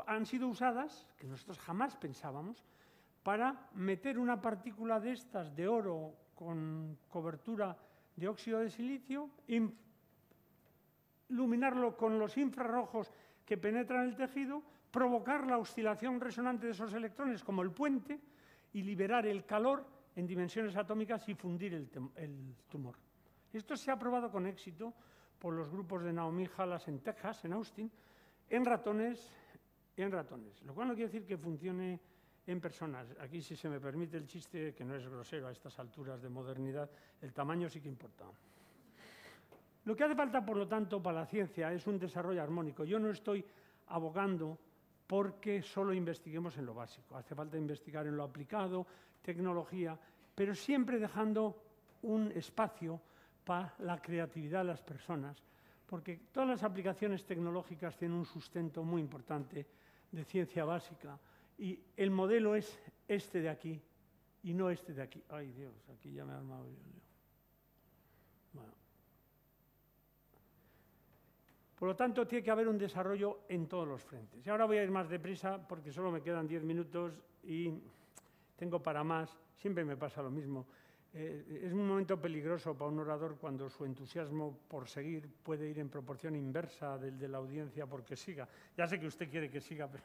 Speaker 3: han sido usadas, que nosotros jamás pensábamos, para meter una partícula de estas, de oro, con cobertura de óxido de silicio, iluminarlo con los infrarrojos que penetran el tejido, provocar la oscilación resonante de esos electrones como el puente y liberar el calor en dimensiones atómicas y fundir el tumor. Esto se ha probado con éxito por los grupos de Naomi Halas en Texas, en Austin, en ratones, lo cual no quiere decir que funcione en personas. Aquí, si se me permite el chiste, que no es grosero a estas alturas de modernidad, el tamaño sí que importa. Lo que hace falta, por lo tanto, para la ciencia es un desarrollo armónico. Yo no estoy abogando porque solo investiguemos en lo básico. Hace falta investigar en lo aplicado, tecnología, pero siempre dejando un espacio para la creatividad de las personas, porque todas las aplicaciones tecnológicas tienen un sustento muy importante de ciencia básica. Y el modelo es este de aquí y no este de aquí. Ay, Dios, aquí ya me he armado yo. Bueno. Por lo tanto, tiene que haber un desarrollo en todos los frentes. Y ahora voy a ir más deprisa porque solo me quedan 10 minutos y tengo para más. Siempre me pasa lo mismo. Es un momento peligroso para un orador cuando su entusiasmo por seguir puede ir en proporción inversa del de la audiencia porque siga. Ya sé que usted quiere que siga, pero...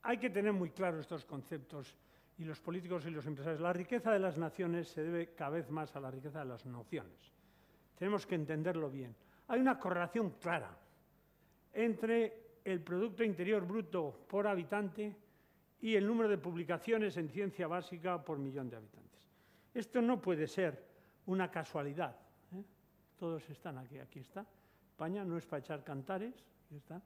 Speaker 3: Hay que tener muy claros estos conceptos, y los políticos y los empresarios. La riqueza de las naciones se debe cada vez más a la riqueza de las nociones. Tenemos que entenderlo bien. Hay una correlación clara entre el Producto Interior Bruto por habitante y el número de publicaciones en ciencia básica por millón de habitantes. Esto no puede ser una casualidad. Todos están aquí, aquí está. España no es para echar cantares, aquí está.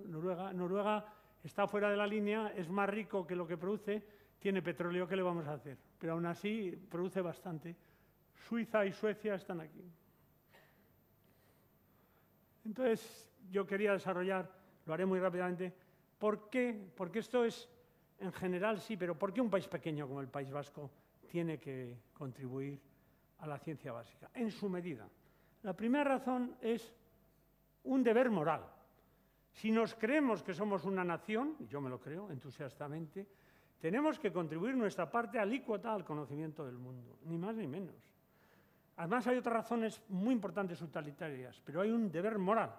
Speaker 3: Noruega está fuera de la línea, es más rico que lo que produce, tiene petróleo, ¿qué le vamos a hacer? Pero aún así produce bastante. Suiza y Suecia están aquí. Entonces, yo quería desarrollar, lo haré muy rápidamente, ¿por qué? Porque esto es, en general sí, pero ¿por qué un país pequeño como el País Vasco tiene que contribuir a la ciencia básica? En su medida. La primera razón es un deber moral. Si nos creemos que somos una nación, y yo me lo creo entusiastamente, tenemos que contribuir nuestra parte alícuota al conocimiento del mundo, ni más ni menos. Además, hay otras razones muy importantes utilitarias, pero hay un deber moral.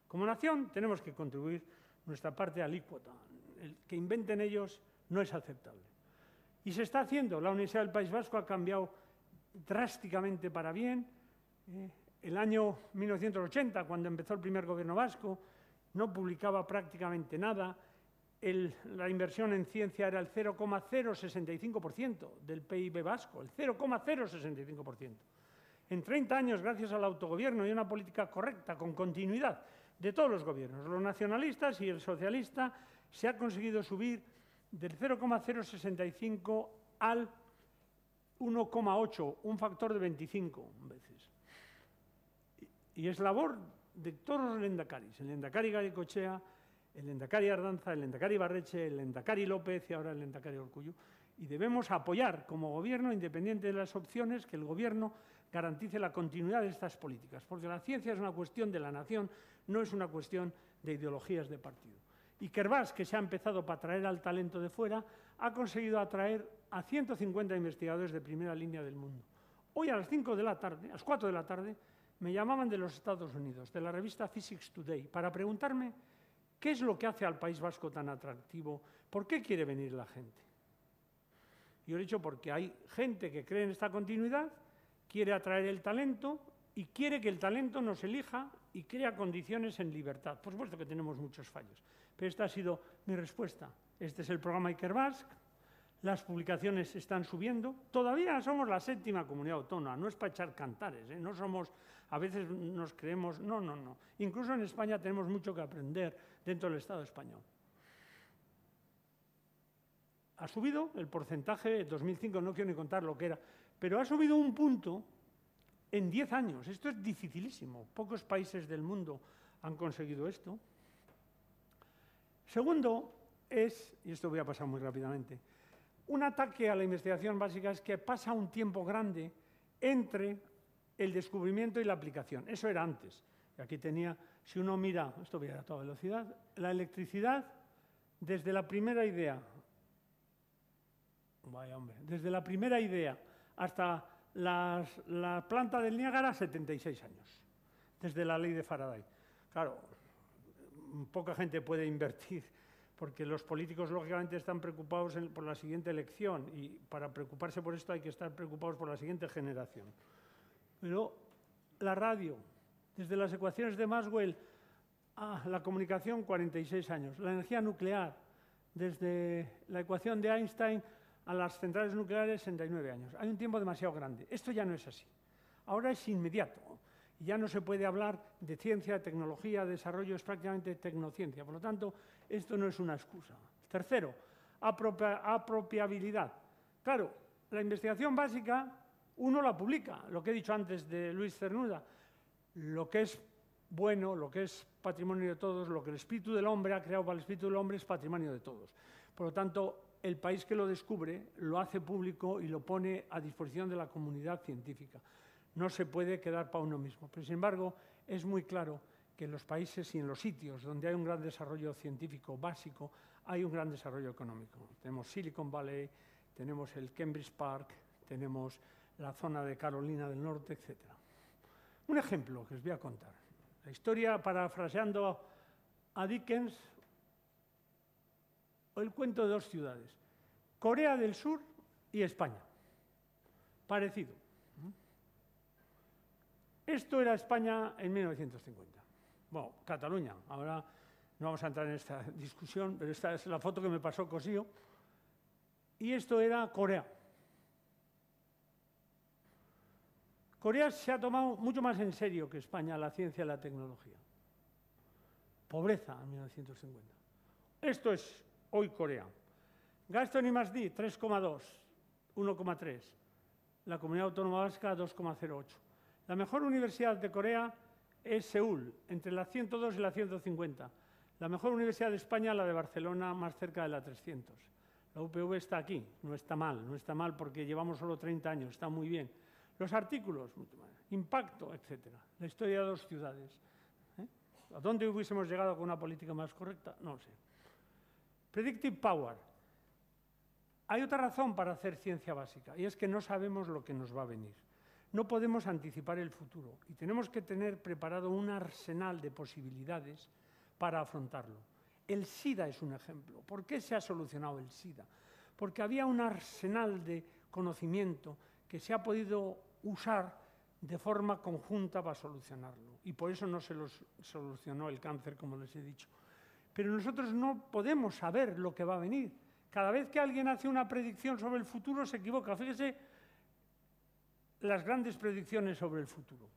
Speaker 3: Como nación, tenemos que contribuir nuestra parte alícuota. El que inventen ellos no es aceptable. Y se está haciendo. La Universidad del País Vasco ha cambiado drásticamente para bien. El año 1980, cuando empezó el primer gobierno vasco, no publicaba prácticamente nada. La inversión en ciencia era el 0,065% del PIB vasco, el 0,065%. En 30 años, gracias al autogobierno y una política correcta, con continuidad de todos los gobiernos, los nacionalistas y el socialista, se ha conseguido subir del 0,065 al 1,8, un factor de 25 veces. Y es labor de todos los lehendakaris, el lehendakari Garaikoetxea, el lehendakari Ardanza, el lehendakari Ibarretxe, el lehendakari López y ahora el lehendakari Urkullu. Y debemos apoyar como gobierno, independiente de las opciones, que el gobierno garantice la continuidad de estas políticas, porque la ciencia es una cuestión de la nación, no es una cuestión de ideologías de partido. Ikerbasque, que se ha empezado para atraer al talento de fuera, ha conseguido atraer a 150 investigadores de primera línea del mundo. Hoy a las 5 de la tarde, a las 4 de la tarde, me llamaban de los Estados Unidos, de la revista Physics Today, para preguntarme qué es lo que hace al País Vasco tan atractivo, por qué quiere venir la gente. Yo he dicho porque hay gente que cree en esta continuidad, quiere atraer el talento y quiere que el talento nos elija y crea condiciones en libertad. Por supuesto que tenemos muchos fallos, pero esta ha sido mi respuesta. Este es el programa Ikerbasque, las publicaciones están subiendo. Todavía somos la 7ª comunidad autónoma, no es para echar cantares, ¿eh? No somos, a veces nos creemos, no. Incluso en España tenemos mucho que aprender dentro del Estado español. Ha subido el porcentaje, en 2005 no quiero ni contar lo que era, pero ha subido un punto en 10 años. Esto es dificilísimo. Pocos países del mundo han conseguido esto. Segundo es, y esto voy a pasar muy rápidamente, un ataque a la investigación básica es que pasa un tiempo grande entre el descubrimiento y la aplicación. Eso era antes. Y aquí tenía, si uno mira, esto voy a toda velocidad, la electricidad desde la primera idea, desde la primera idea hasta la planta del Niágara, 76 años, desde la ley de Faraday. Claro, poca gente puede invertir, porque los políticos, lógicamente, están preocupados por la siguiente elección y para preocuparse por esto hay que estar preocupados por la siguiente generación. Pero la radio, desde las ecuaciones de Maxwell a la comunicación, 46 años. La energía nuclear, desde la ecuación de Einstein a las centrales nucleares, 69 años. Hay un tiempo demasiado grande. Esto ya no es así. Ahora es inmediato. Ya no se puede hablar de ciencia, tecnología, desarrollo, es prácticamente tecnociencia. Por lo tanto, esto no es una excusa. Tercero, apropiabilidad. Claro, la investigación básica, uno la publica, lo que he dicho antes de Luis Cernuda. Lo que es bueno, lo que es patrimonio de todos, lo que el espíritu del hombre ha creado para el espíritu del hombre es patrimonio de todos. Por lo tanto, el país que lo descubre lo hace público y lo pone a disposición de la comunidad científica. No se puede quedar para uno mismo. Pero, sin embargo, es muy claro que en los países y en los sitios donde hay un gran desarrollo científico básico, hay un gran desarrollo económico. Tenemos Silicon Valley, tenemos el Cambridge Park, tenemos la zona de Carolina del Norte, etc. Un ejemplo que os voy a contar. La historia, parafraseando a Dickens, o el cuento de dos ciudades, Corea del Sur y España. Parecido. Esto era España en 1950. Bueno, Cataluña. Ahora no vamos a entrar en esta discusión, pero esta es la foto que me pasó Cosío. Y esto era Corea. Corea se ha tomado mucho más en serio que España la ciencia y la tecnología. Pobreza en 1950. Esto es hoy Corea. Gasto en I+D, 3,2, 1,3. La Comunidad Autónoma Vasca, 2,08. La mejor universidad de Corea es Seúl, entre la 102 y la 150. La mejor universidad de España, la de Barcelona, más cerca de la 300. La UPV está aquí, no está mal porque llevamos solo 30 años, está muy bien. Los artículos, impacto, etc. La historia de dos ciudades. ¿A dónde hubiésemos llegado con una política más correcta? No lo sé. Predictive Power. Hay otra razón para hacer ciencia básica, y es que no sabemos lo que nos va a venir. No podemos anticipar el futuro y tenemos que tener preparado un arsenal de posibilidades para afrontarlo. El SIDA es un ejemplo. ¿Por qué se ha solucionado el SIDA? Porque había un arsenal de conocimiento que se ha podido usar de forma conjunta para solucionarlo. Y por eso no se solucionó el cáncer, como les he dicho. Pero nosotros no podemos saber lo que va a venir. Cada vez que alguien hace una predicción sobre el futuro se equivoca. Fíjese las grandes predicciones sobre el futuro.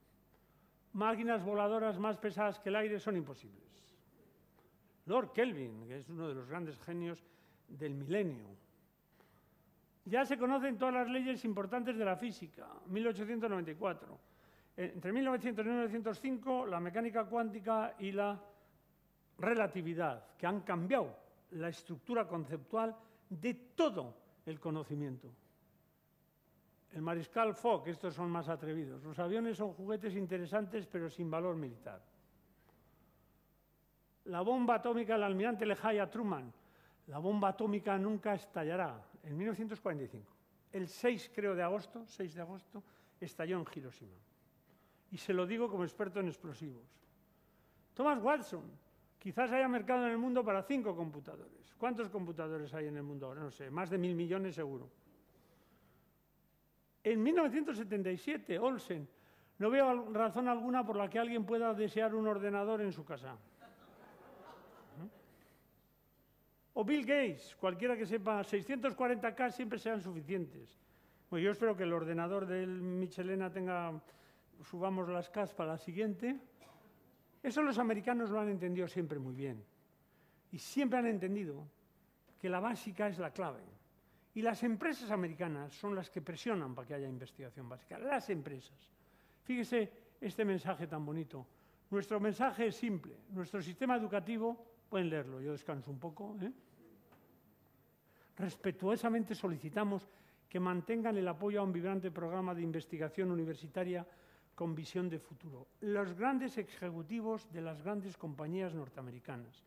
Speaker 3: Máquinas voladoras más pesadas que el aire son imposibles. Lord Kelvin, que es uno de los grandes genios del milenio. Ya se conocen todas las leyes importantes de la física, 1894. Entre 1900 y 1905, la mecánica cuántica y la relatividad, que han cambiado la estructura conceptual de todo el conocimiento. El mariscal Foch, estos son más atrevidos. Los aviones son juguetes interesantes, pero sin valor militar. La bomba atómica del almirante Lehigh Truman. La bomba atómica nunca estallará. En 1945. El 6, creo, de agosto, 6 de agosto, estalló en Hiroshima. Y se lo digo como experto en explosivos. Thomas Watson. Quizás haya mercado en el mundo para 5 computadores. ¿Cuántos computadores hay en el mundo ahora? No sé, más de 1.000 millones seguro. En 1977, Olsen, no veo razón alguna por la que alguien pueda desear un ordenador en su casa. O Bill Gates, cualquiera que sepa, 640K siempre sean suficientes. Bueno, yo espero que el ordenador del Michelena subamos las Ks para la siguiente. Eso los americanos lo han entendido siempre muy bien. Y siempre han entendido que la básica es la clave. Y las empresas americanas son las que presionan para que haya investigación básica. Las empresas. Fíjese este mensaje tan bonito. Nuestro mensaje es simple. Nuestro sistema educativo, pueden leerlo, yo descanso un poco. Respetuosamente solicitamos que mantengan el apoyo a un vibrante programa de investigación universitaria con visión de futuro. Los grandes ejecutivos de las grandes compañías norteamericanas,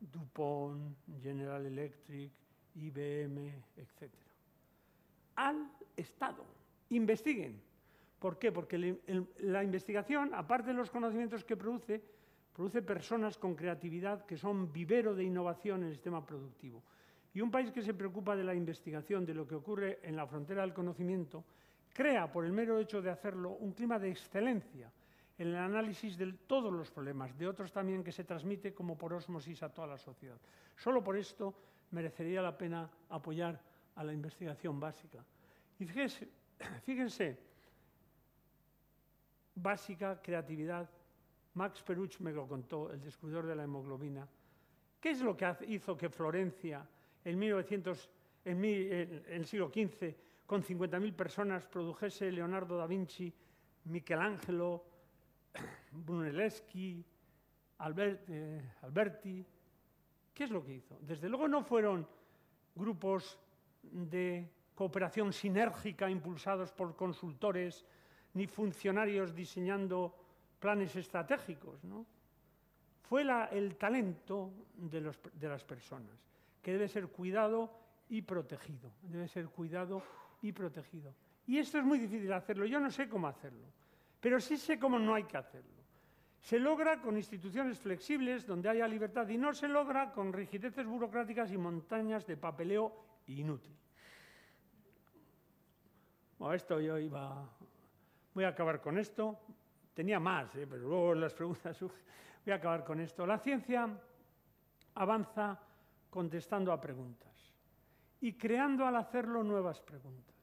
Speaker 3: DuPont, General Electric, IBM, etc. Al Estado. Investiguen. ¿Por qué? Porque la investigación, aparte de los conocimientos que produce personas con creatividad que son vivero de innovación en el sistema productivo. Y un país que se preocupa de la investigación, de lo que ocurre en la frontera del conocimiento, crea, por el mero hecho de hacerlo, un clima de excelencia en el análisis de todos los problemas, de otros también que se transmite como por ósmosis a toda la sociedad. Solo por esto merecería la pena apoyar a la investigación básica. Y fíjense, básica, creatividad. Max Perutz me lo contó, el descubridor de la hemoglobina. ¿Qué es lo que hizo que Florencia, en el siglo XV, con 50.000 personas, produjese Leonardo da Vinci, Michelangelo, Brunelleschi, Alberti? ¿Qué es lo que hizo? Desde luego no fueron grupos de cooperación sinérgica impulsados por consultores ni funcionarios diseñando planes estratégicos, ¿no? Fue el talento de las personas, que debe ser cuidado y protegido. Debe ser cuidado y protegido. Y esto es muy difícil hacerlo. Yo no sé cómo hacerlo, pero sí sé cómo no hay que hacerlo. Se logra con instituciones flexibles donde haya libertad y no se logra con rigideces burocráticas y montañas de papeleo inútil. Bueno, voy a acabar con esto. Tenía más, pero luego las preguntas voy a acabar con esto. La ciencia avanza contestando a preguntas y creando al hacerlo nuevas preguntas.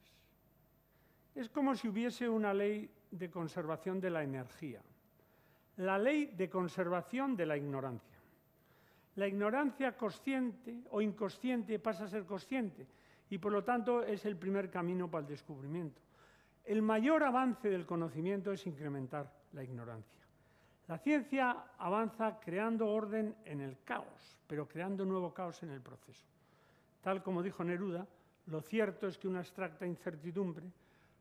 Speaker 3: Es como si hubiese una ley de conservación de la energía. La ley de conservación de la ignorancia. La ignorancia consciente o inconsciente pasa a ser consciente y por lo tanto es el primer camino para el descubrimiento. El mayor avance del conocimiento es incrementar la ignorancia. La ciencia avanza creando orden en el caos, pero creando nuevo caos en el proceso. Tal como dijo Neruda, lo cierto es que una abstracta incertidumbre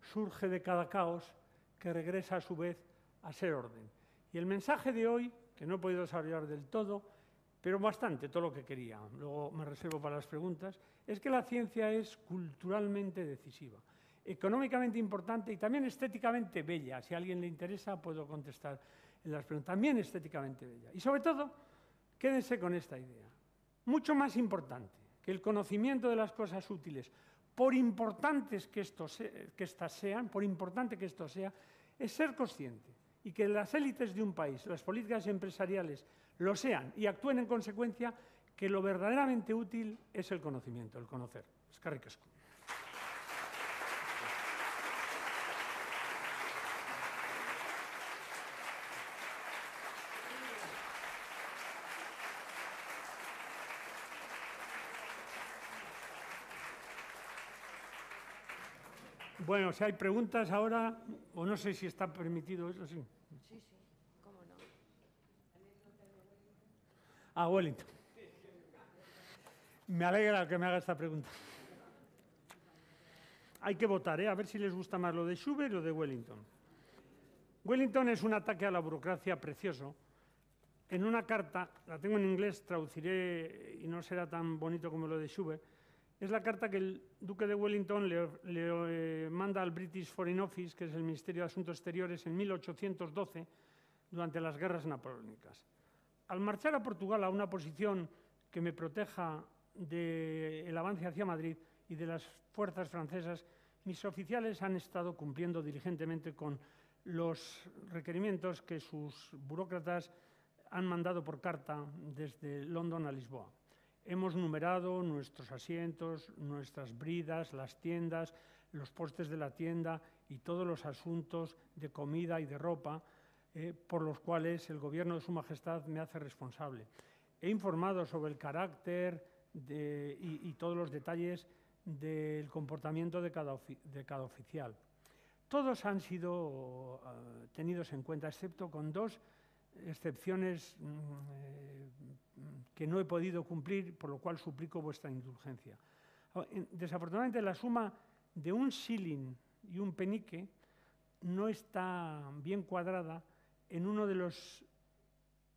Speaker 3: surge de cada caos que regresa a su vez a ser orden. Y el mensaje de hoy, que no he podido desarrollar del todo, pero bastante, todo lo que quería, luego me reservo para las preguntas, es que la ciencia es culturalmente decisiva, económicamente importante y también estéticamente bella. Si a alguien le interesa, puedo contestar en las preguntas. También estéticamente bella. Y sobre todo, quédense con esta idea. Mucho más importante que el conocimiento de las cosas útiles, por importantes que estas sean, por importante que esto sea, es ser consciente y que las élites de un país, las políticas empresariales, lo sean y actúen en consecuencia, que lo verdaderamente útil es el conocimiento, el conocer. Eskerrik asko. Bueno, si hay preguntas ahora, o no sé si está permitido eso, sí.
Speaker 1: Sí, sí, cómo no.
Speaker 3: Ah, Wellington. Me alegra que me haga esta pregunta. Hay que votar, a ver si les gusta más lo de Schubert o de Wellington. Wellington es un ataque a la burocracia precioso. En una carta, la tengo en inglés, traduciré y no será tan bonito como lo de Schubert, es la carta que el duque de Wellington le manda al British Foreign Office, que es el Ministerio de Asuntos Exteriores, en 1812, durante las guerras napoleónicas. Al marchar a Portugal a una posición que me proteja del avance hacia Madrid y de las fuerzas francesas, mis oficiales han estado cumpliendo diligentemente con los requerimientos que sus burócratas han mandado por carta desde London a Lisboa. Hemos numerado nuestros asientos, nuestras bridas, las tiendas, los postes de la tienda y todos los asuntos de comida y de ropa por los cuales el Gobierno de Su Majestad me hace responsable. He informado sobre el carácter y todos los detalles del comportamiento de cada oficial. Todos han sido tenidos en cuenta, excepto con dos excepciones que no he podido cumplir, por lo cual suplico vuestra indulgencia. Desafortunadamente, la suma de un shilling y un penique no está bien cuadrada en uno de los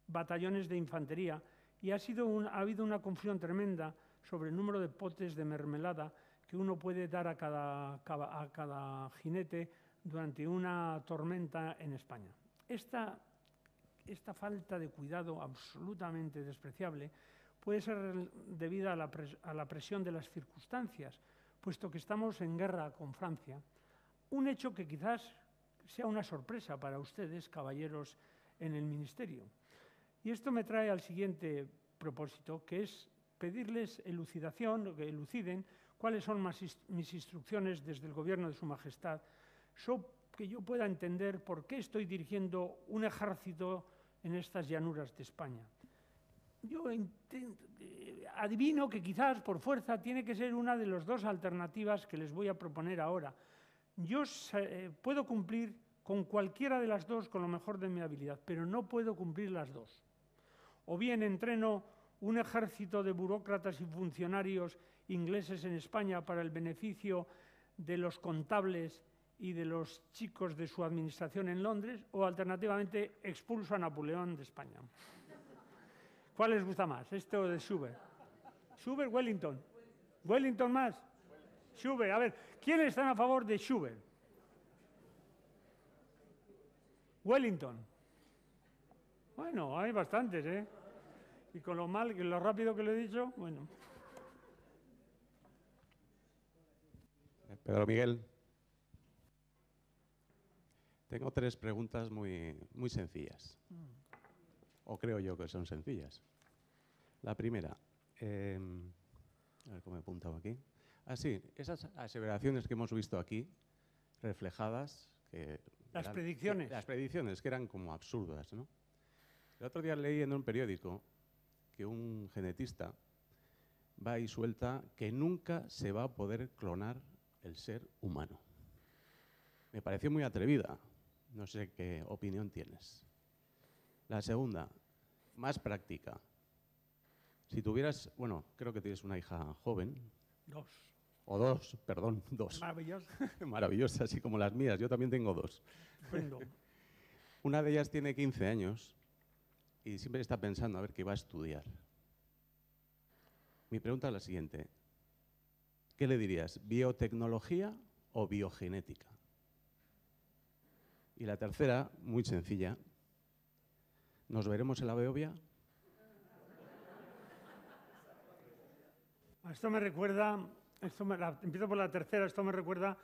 Speaker 3: batallones de infantería y ha habido una confusión tremenda sobre el número de potes de mermelada que uno puede dar a cada jinete durante una tormenta en España. Esta falta de cuidado absolutamente despreciable puede ser debida a la presión de las circunstancias, puesto que estamos en guerra con Francia, un hecho que quizás sea una sorpresa para ustedes, caballeros en el Ministerio. Y esto me trae al siguiente propósito, que es pedirles elucidación, que eluciden cuáles son mis instrucciones desde el Gobierno de Su Majestad, que yo pueda entender por qué estoy dirigiendo un ejército en estas llanuras de España. Yo adivino que quizás por fuerza tiene que ser una de las dos alternativas que les voy a proponer ahora. Yo puedo cumplir con cualquiera de las dos con lo mejor de mi habilidad, pero no puedo cumplir las dos. O bien entreno un ejército de burócratas y funcionarios ingleses en España para el beneficio de los contables y de los chicos de su administración en Londres, o alternativamente expulso a Napoleón de España. ¿Cuál les gusta más, este o de Schubert? ¿Schubert, Wellington? ¿Wellington más? Schubert. A ver, ¿quiénes están a favor de Schubert? Wellington. Bueno, hay bastantes, ¿eh? Y con lo rápido que lo he dicho, bueno.
Speaker 4: Pedro Miguel. Tengo tres preguntas muy sencillas. O creo yo que son sencillas. La primera, a ver cómo he apuntado aquí. Sí, esas aseveraciones que hemos visto aquí, reflejadas...
Speaker 3: Las predicciones.
Speaker 4: Las predicciones, que eran como absurdas, ¿no? El otro día leí en un periódico que un genetista va y suelta que nunca se va a poder clonar el ser humano. Me pareció muy atrevida. No sé qué opinión tienes. La segunda, más práctica. Si tuvieras, bueno, creo que tienes una hija joven. Dos.
Speaker 3: Maravillosa.
Speaker 4: Maravillosa, así como las mías. Yo también tengo dos.
Speaker 3: Bueno.
Speaker 4: Una de ellas tiene 15 años y siempre está pensando a ver qué va a estudiar. Mi pregunta es la siguiente. ¿Qué le dirías? ¿Biotecnología o biogenética? Y la tercera, muy sencilla. ¿Nos veremos en la Beovia?
Speaker 3: Esto me recuerda, empiezo por la tercera, esto me recuerda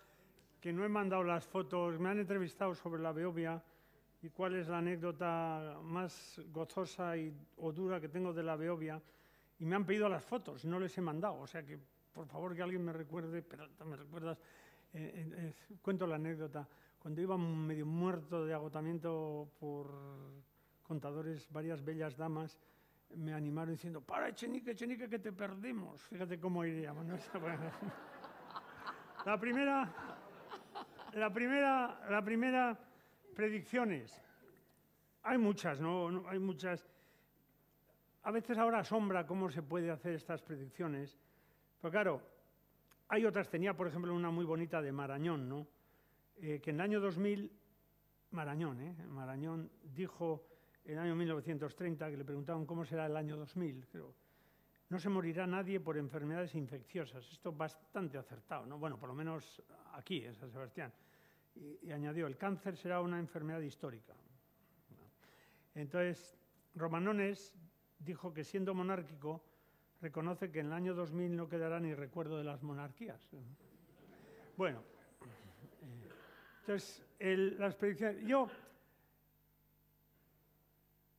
Speaker 3: que no he mandado las fotos, me han entrevistado sobre la Beovia y cuál es la anécdota más gozosa o dura que tengo de la Beovia, y me han pedido las fotos y no les he mandado, o sea que por favor que alguien me recuerde, Peralta, me recuerdas, cuento la anécdota. Cuando iba medio muerto de agotamiento por contadores, varias bellas damas me animaron diciendo: para, Echenique, Echenique, que te perdimos. Fíjate cómo iríamos, ¿no? La primera, La primera, predicciones. Hay muchas, ¿no? Hay muchas. A veces ahora asombra cómo se puede hacer estas predicciones. Pero claro, hay otras. Tenía, por ejemplo, una muy bonita de Marañón, ¿no? Que en el año 2000, Marañón dijo en el año 1930, que le preguntaban cómo será el año 2000, creo. No se morirá nadie por enfermedades infecciosas. Esto es bastante acertado, ¿no? Bueno, por lo menos aquí, en San Sebastián. Y añadió, el cáncer será una enfermedad histórica. Entonces, Romanones dijo que siendo monárquico, reconoce que en el año 2000 no quedará ni recuerdo de las monarquías. Bueno, entonces, las predicciones...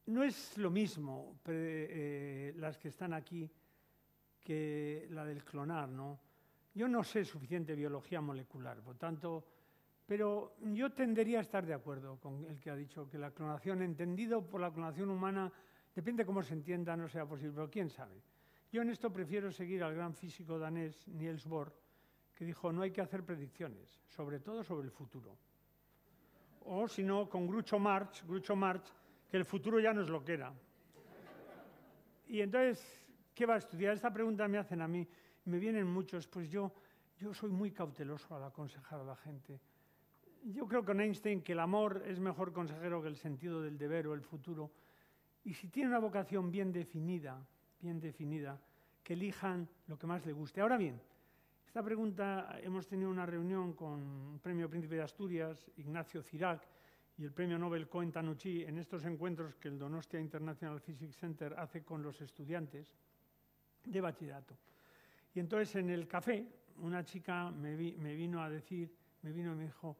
Speaker 3: No es lo mismo las que están aquí que la del clonar, ¿no? Yo no sé suficiente biología molecular, por tanto, pero yo tendería a estar de acuerdo con el que ha dicho que la clonación, entendido por la clonación humana, depende cómo se entienda, no sea posible, pero quién sabe. Yo en esto prefiero seguir al gran físico danés Niels Bohr, que dijo no hay que hacer predicciones, sobre todo sobre el futuro. O si no, con Groucho Marx, que el futuro ya no es lo que era. Y entonces, ¿qué va a estudiar? Esta pregunta me hacen a mí, me vienen muchos, pues yo soy muy cauteloso al aconsejar a la gente. Yo creo con Einstein que el amor es mejor consejero que el sentido del deber o el futuro. Y si tiene una vocación bien definida, que elijan lo que más le guste. Ahora bien, esta pregunta, hemos tenido una reunión con el Premio Príncipe de Asturias, Ignacio Cirac, y el Premio Nobel Cohen Tanucci en estos encuentros que el Donostia International Physics Center hace con los estudiantes de bachillerato. Y entonces en el café una chica me vino y me dijo,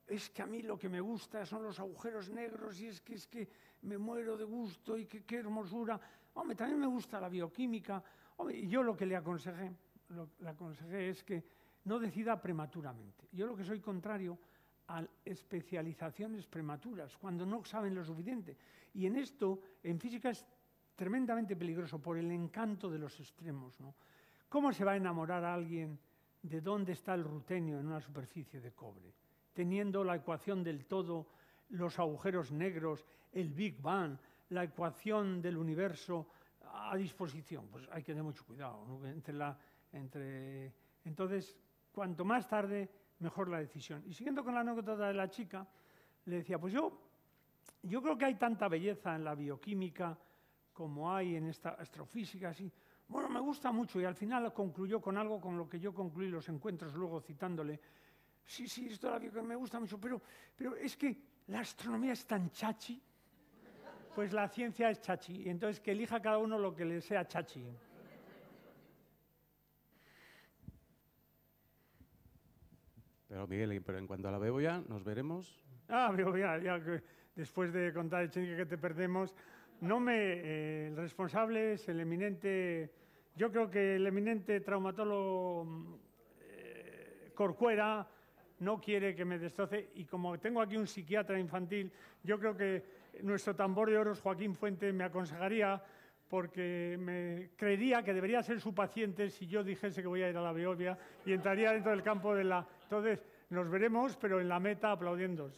Speaker 3: es que a mí lo que me gusta son los agujeros negros y es que me muero de gusto y qué hermosura. Hombre, también me gusta la bioquímica. Hombre, y yo lo que le aconsejé es que no decida prematuramente. Yo lo que soy contrario a especializaciones prematuras, cuando no saben lo suficiente. Y en esto, en física, es tremendamente peligroso por el encanto de los extremos, ¿no? ¿Cómo se va a enamorar a alguien de dónde está el rutenio en una superficie de cobre? Teniendo la ecuación del todo, los agujeros negros, el Big Bang, la ecuación del universo a disposición. Pues hay que tener mucho cuidado, ¿no? Entonces, cuanto más tarde, mejor la decisión. Y siguiendo con la anécdota de la chica, le decía, pues yo creo que hay tanta belleza en la bioquímica como hay en esta astrofísica, así. Bueno, me gusta mucho, y al final concluyó con algo con lo que yo concluí los encuentros, luego citándole, sí, esto de la bioquímica me gusta mucho, pero es que la astronomía es tan chachi, pues la ciencia es chachi, y entonces que elija cada uno lo que le sea chachi.
Speaker 4: Pero Miguel, pero en cuanto a la Beboya, nos veremos.
Speaker 3: Ya que después de contar el chingue que te perdemos, el responsable es el eminente, yo creo que el eminente traumatólogo Corcuera no quiere que me destroce, y como tengo aquí un psiquiatra infantil, yo creo que nuestro tambor de oros, Joaquín Fuente, me aconsejaría, porque me creería que debería ser su paciente si yo dijese que voy a ir a la Beovia y entraría dentro del campo de la... Entonces, nos veremos, pero en la meta aplaudiendo.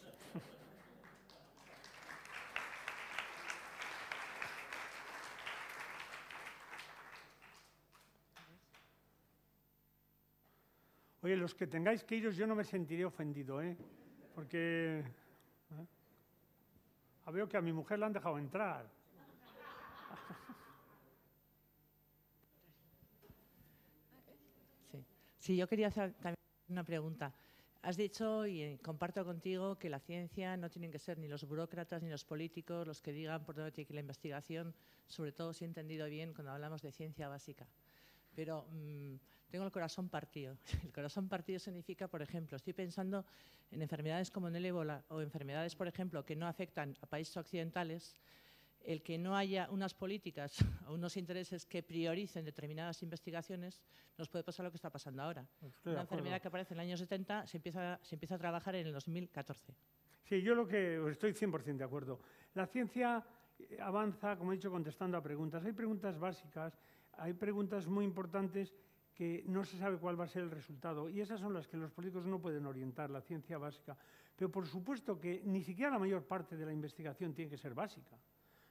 Speaker 3: Oye, los que tengáis que iros, yo no me sentiré ofendido, ¿eh? Porque... Veo que a mi mujer la han dejado entrar.
Speaker 5: Sí, yo quería hacer también una pregunta. Has dicho, y comparto contigo, que la ciencia no tienen que ser ni los burócratas ni los políticos los que digan por dónde tiene que ir la investigación, sobre todo si he entendido bien cuando hablamos de ciencia básica. Pero tengo el corazón partido. El corazón partido significa, por ejemplo, estoy pensando en enfermedades como el ébola o enfermedades, por ejemplo, que no afectan a países occidentales. El que no haya unas políticas o unos intereses que prioricen determinadas investigaciones, nos puede pasar lo que está pasando ahora. Una enfermedad que aparece en el año 70 se empieza a trabajar en el 2014.
Speaker 3: Sí, yo estoy 100% de acuerdo. La ciencia avanza, como he dicho, contestando a preguntas. Hay preguntas básicas, hay preguntas muy importantes que no se sabe cuál va a ser el resultado. Y esas son las que los políticos no pueden orientar, la ciencia básica. Pero por supuesto que ni siquiera la mayor parte de la investigación tiene que ser básica.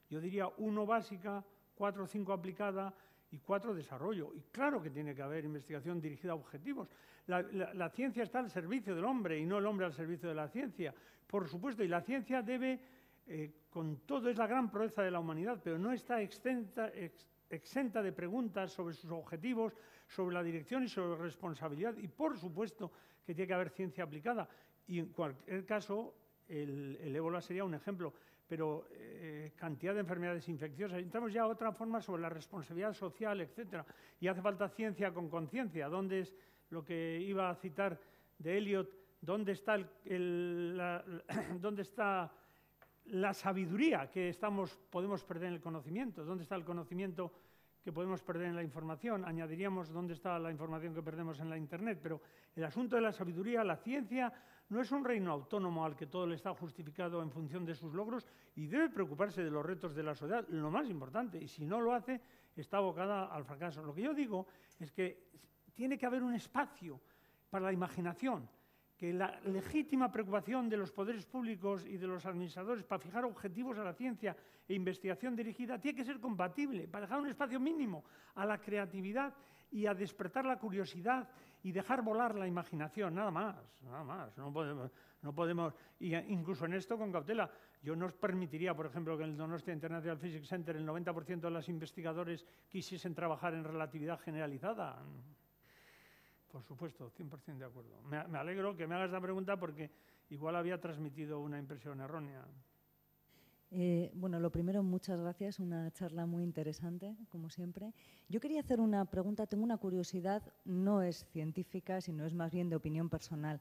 Speaker 3: Yo diría 1 básica, 4 o 5 aplicada y 4 desarrollo. Y claro que tiene que haber investigación dirigida a objetivos. La ciencia está al servicio del hombre y no el hombre al servicio de la ciencia. Por supuesto, y la ciencia debe, con todo, es la gran proeza de la humanidad, pero no está exenta de preguntas sobre sus objetivos, sobre la dirección y sobre responsabilidad. Y por supuesto que tiene que haber ciencia aplicada. Y en cualquier caso, el ébola sería un ejemplo, pero cantidad de enfermedades infecciosas. Entramos ya a otra forma sobre la responsabilidad social, etcétera. Y hace falta ciencia con conciencia. ¿Dónde es lo que iba a citar de Eliot? ¿Dónde está, ¿dónde está la sabiduría que podemos perder en el conocimiento? ¿Dónde está el conocimiento que podemos perder en la información? Añadiríamos dónde está la información que perdemos en la Internet. Pero el asunto de la sabiduría, la ciencia, no es un reino autónomo al que todo le está justificado en función de sus logros y debe preocuparse de los retos de la sociedad, lo más importante. Y si no lo hace, está abocada al fracaso. Lo que yo digo es que tiene que haber un espacio para la imaginación, que la legítima preocupación de los poderes públicos y de los administradores para fijar objetivos a la ciencia e investigación dirigida tiene que ser compatible, para dejar un espacio mínimo a la creatividad y a despertar la curiosidad y dejar volar la imaginación, nada más, nada más. No podemos, y incluso en esto con cautela. Yo no permitiría, por ejemplo, que en el Donostia International Physics Center el 90% de los investigadores quisiesen trabajar en relatividad generalizada. Por supuesto, 100% de acuerdo. Me alegro que me hagas esta pregunta porque igual había transmitido una impresión errónea.
Speaker 6: Bueno, lo primero, muchas gracias, una charla muy interesante, como siempre. Yo quería hacer una pregunta, tengo una curiosidad, no es científica, sino es más bien de opinión personal.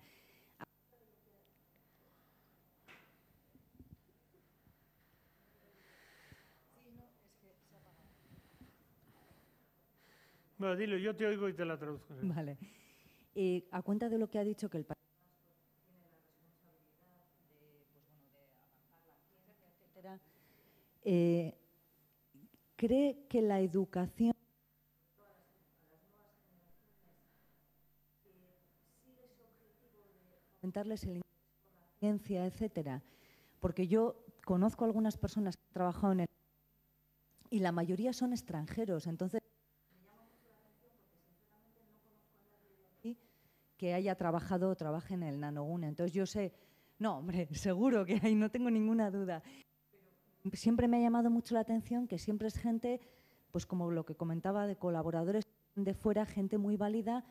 Speaker 3: Bueno, dilo, yo te oigo y te la traduzco. ¿Sí?
Speaker 6: Vale. A cuenta de lo que ha dicho, que el país tiene la responsabilidad de avanzar la ciencia, etcétera, ¿cree que la educación a las nuevas generaciones sigue ese objetivo de fomentarles el interés por la ciencia, etcétera? Porque yo conozco algunas personas que han trabajado en el y la mayoría son extranjeros, entonces que haya trabajado o trabaje en el Nanogune. Entonces yo sé, no, hombre, seguro que hay, no tengo ninguna duda. Pero siempre me ha llamado mucho la atención que siempre es gente, pues como lo que comentaba, de colaboradores de fuera, gente muy válida,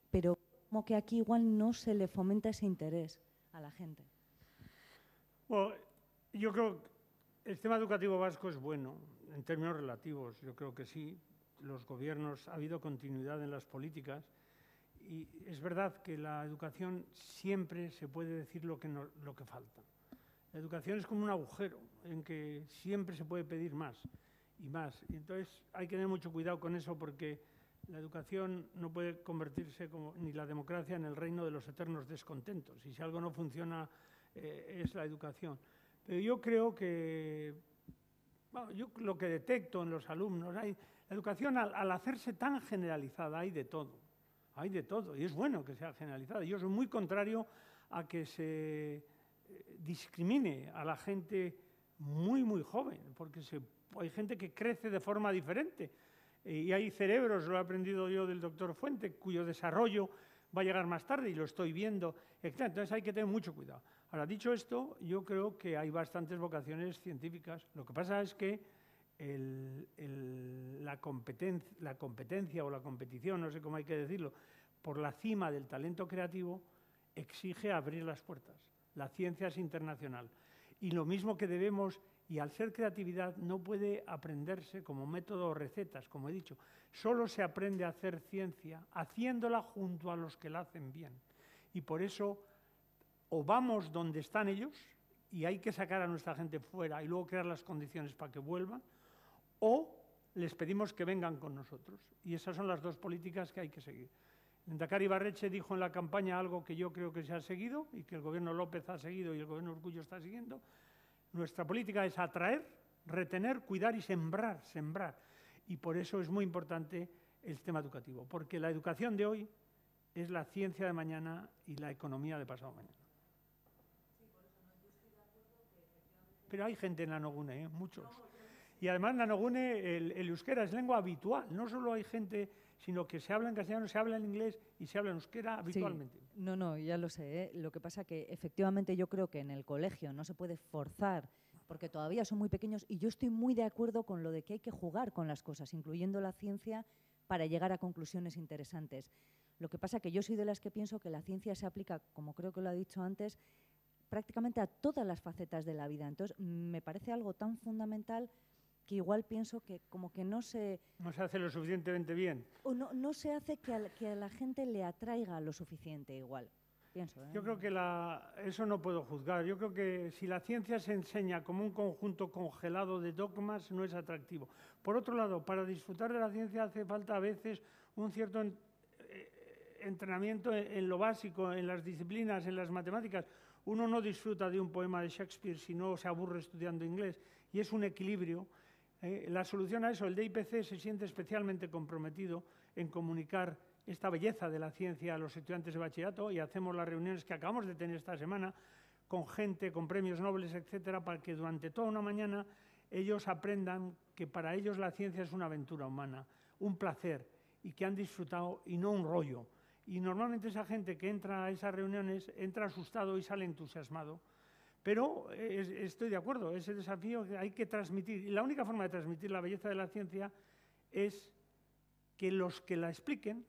Speaker 6: pero como que aquí igual no se le fomenta ese interés a la gente.
Speaker 3: Bueno, yo creo que el sistema educativo vasco es bueno, en términos relativos, yo creo que sí. Los gobiernos, ha habido continuidad en las políticas. Y es verdad que la educación siempre se puede decir lo que falta. La educación es como un agujero en que siempre se puede pedir más y más. Y entonces hay que tener mucho cuidado con eso porque la educación no puede convertirse, ni la democracia, en el reino de los eternos descontentos. Y si algo no funciona es la educación. Pero yo creo que, bueno, yo lo que detecto en los alumnos, la educación al hacerse tan generalizada hay de todo. Hay de todo, y es bueno que sea generalizada. Yo soy muy contrario a que se discrimine a la gente muy, muy joven, porque hay gente que crece de forma diferente. Y hay cerebros, lo he aprendido yo del doctor Fuente, cuyo desarrollo va a llegar más tarde, y lo estoy viendo, etc. Entonces hay que tener mucho cuidado. Ahora, dicho esto, yo creo que hay bastantes vocaciones científicas. Lo que pasa es que la competencia o la competición, no sé cómo hay que decirlo, por la cima del talento creativo, exige abrir las puertas. La ciencia es internacional. Y lo mismo que debemos, y al ser creatividad, no puede aprenderse como método o recetas, como he dicho. Solo se aprende a hacer ciencia haciéndola junto a los que la hacen bien. Y por eso, o vamos donde están ellos, y hay que sacar a nuestra gente fuera y luego crear las condiciones para que vuelvan, o les pedimos que vengan con nosotros. Y esas son las dos políticas que hay que seguir. Endacari Ibarretxe dijo en la campaña algo que yo creo que se ha seguido y que el gobierno López ha seguido y el gobierno Urkullu está siguiendo. Nuestra política es atraer, retener, cuidar y sembrar. Y por eso es muy importante el sistema educativo, porque la educación de hoy es la ciencia de mañana y la economía de pasado mañana. Pero hay gente en Nanogune, muchos. Y además Nanogune, el euskera es lengua habitual. No solo hay gente, sino que se habla en castellano, se habla en inglés y se habla en euskera habitualmente.
Speaker 6: Sí. No, ya lo sé, ¿eh? Lo que pasa que efectivamente yo creo que en el colegio no se puede forzar, porque todavía son muy pequeños, y yo estoy muy de acuerdo con lo de que hay que jugar con las cosas, incluyendo la ciencia, para llegar a conclusiones interesantes. Lo que pasa que yo soy de las que pienso que la ciencia se aplica, como creo que lo ha dicho antes, prácticamente a todas las facetas de la vida. Entonces, me parece algo tan fundamental que igual pienso que como que no se...
Speaker 3: No se hace lo suficientemente bien.
Speaker 6: O no se hace que a la gente le atraiga lo suficiente igual. Pienso, ¿eh?
Speaker 3: Yo creo que eso no puedo juzgar. Yo creo que si la ciencia se enseña como un conjunto congelado de dogmas, no es atractivo. Por otro lado, para disfrutar de la ciencia hace falta a veces un cierto entrenamiento en lo básico, en las disciplinas, en las matemáticas. Uno no disfruta de un poema de Shakespeare si no se aburre estudiando inglés, y es un equilibrio. La solución a eso, el DIPC se siente especialmente comprometido en comunicar esta belleza de la ciencia a los estudiantes de bachillerato, y hacemos las reuniones que acabamos de tener esta semana con gente, con premios Nobel, etcétera, para que durante toda una mañana ellos aprendan que para ellos la ciencia es una aventura humana, un placer, y que han disfrutado y no un rollo. Y normalmente esa gente que entra a esas reuniones entra asustado y sale entusiasmado. Pero estoy de acuerdo, ese desafío que hay que transmitir. Y la única forma de transmitir la belleza de la ciencia es que los que la expliquen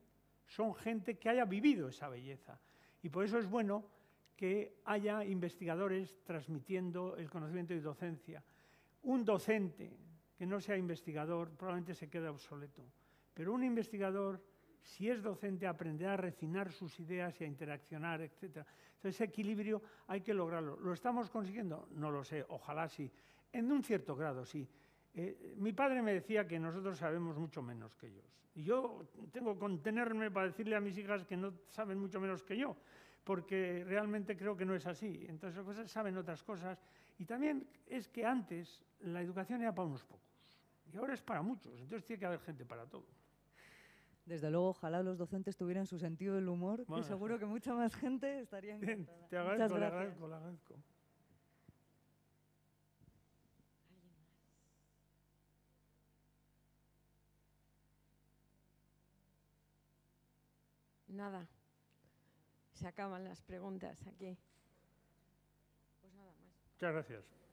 Speaker 3: son gente que haya vivido esa belleza. Y por eso es bueno que haya investigadores transmitiendo el conocimiento y docencia. Un docente que no sea investigador probablemente se quede obsoleto. Pero un investigador, si es docente, aprenderá a refinar sus ideas y a interaccionar, etc. Entonces, ese equilibrio hay que lograrlo. ¿Lo estamos consiguiendo? No lo sé, ojalá sí. En un cierto grado, sí. Mi padre me decía que nosotros sabemos mucho menos que ellos. Y yo tengo que contenerme para decirle a mis hijas que no saben mucho menos que yo, porque realmente creo que no es así. Entonces, saben otras cosas. Y también es que antes la educación era para unos pocos. Y ahora es para muchos. Entonces, tiene que haber gente para todo.
Speaker 6: Desde luego, ojalá los docentes tuvieran su sentido del humor,
Speaker 3: Bueno,
Speaker 6: que seguro que mucha más gente estaría encantada.
Speaker 3: Te agradezco,
Speaker 6: Muchas
Speaker 3: le
Speaker 6: gracias.
Speaker 3: agradezco, le agradezco.
Speaker 1: Nada. Se acaban las preguntas aquí. Pues nada más.
Speaker 3: Muchas gracias.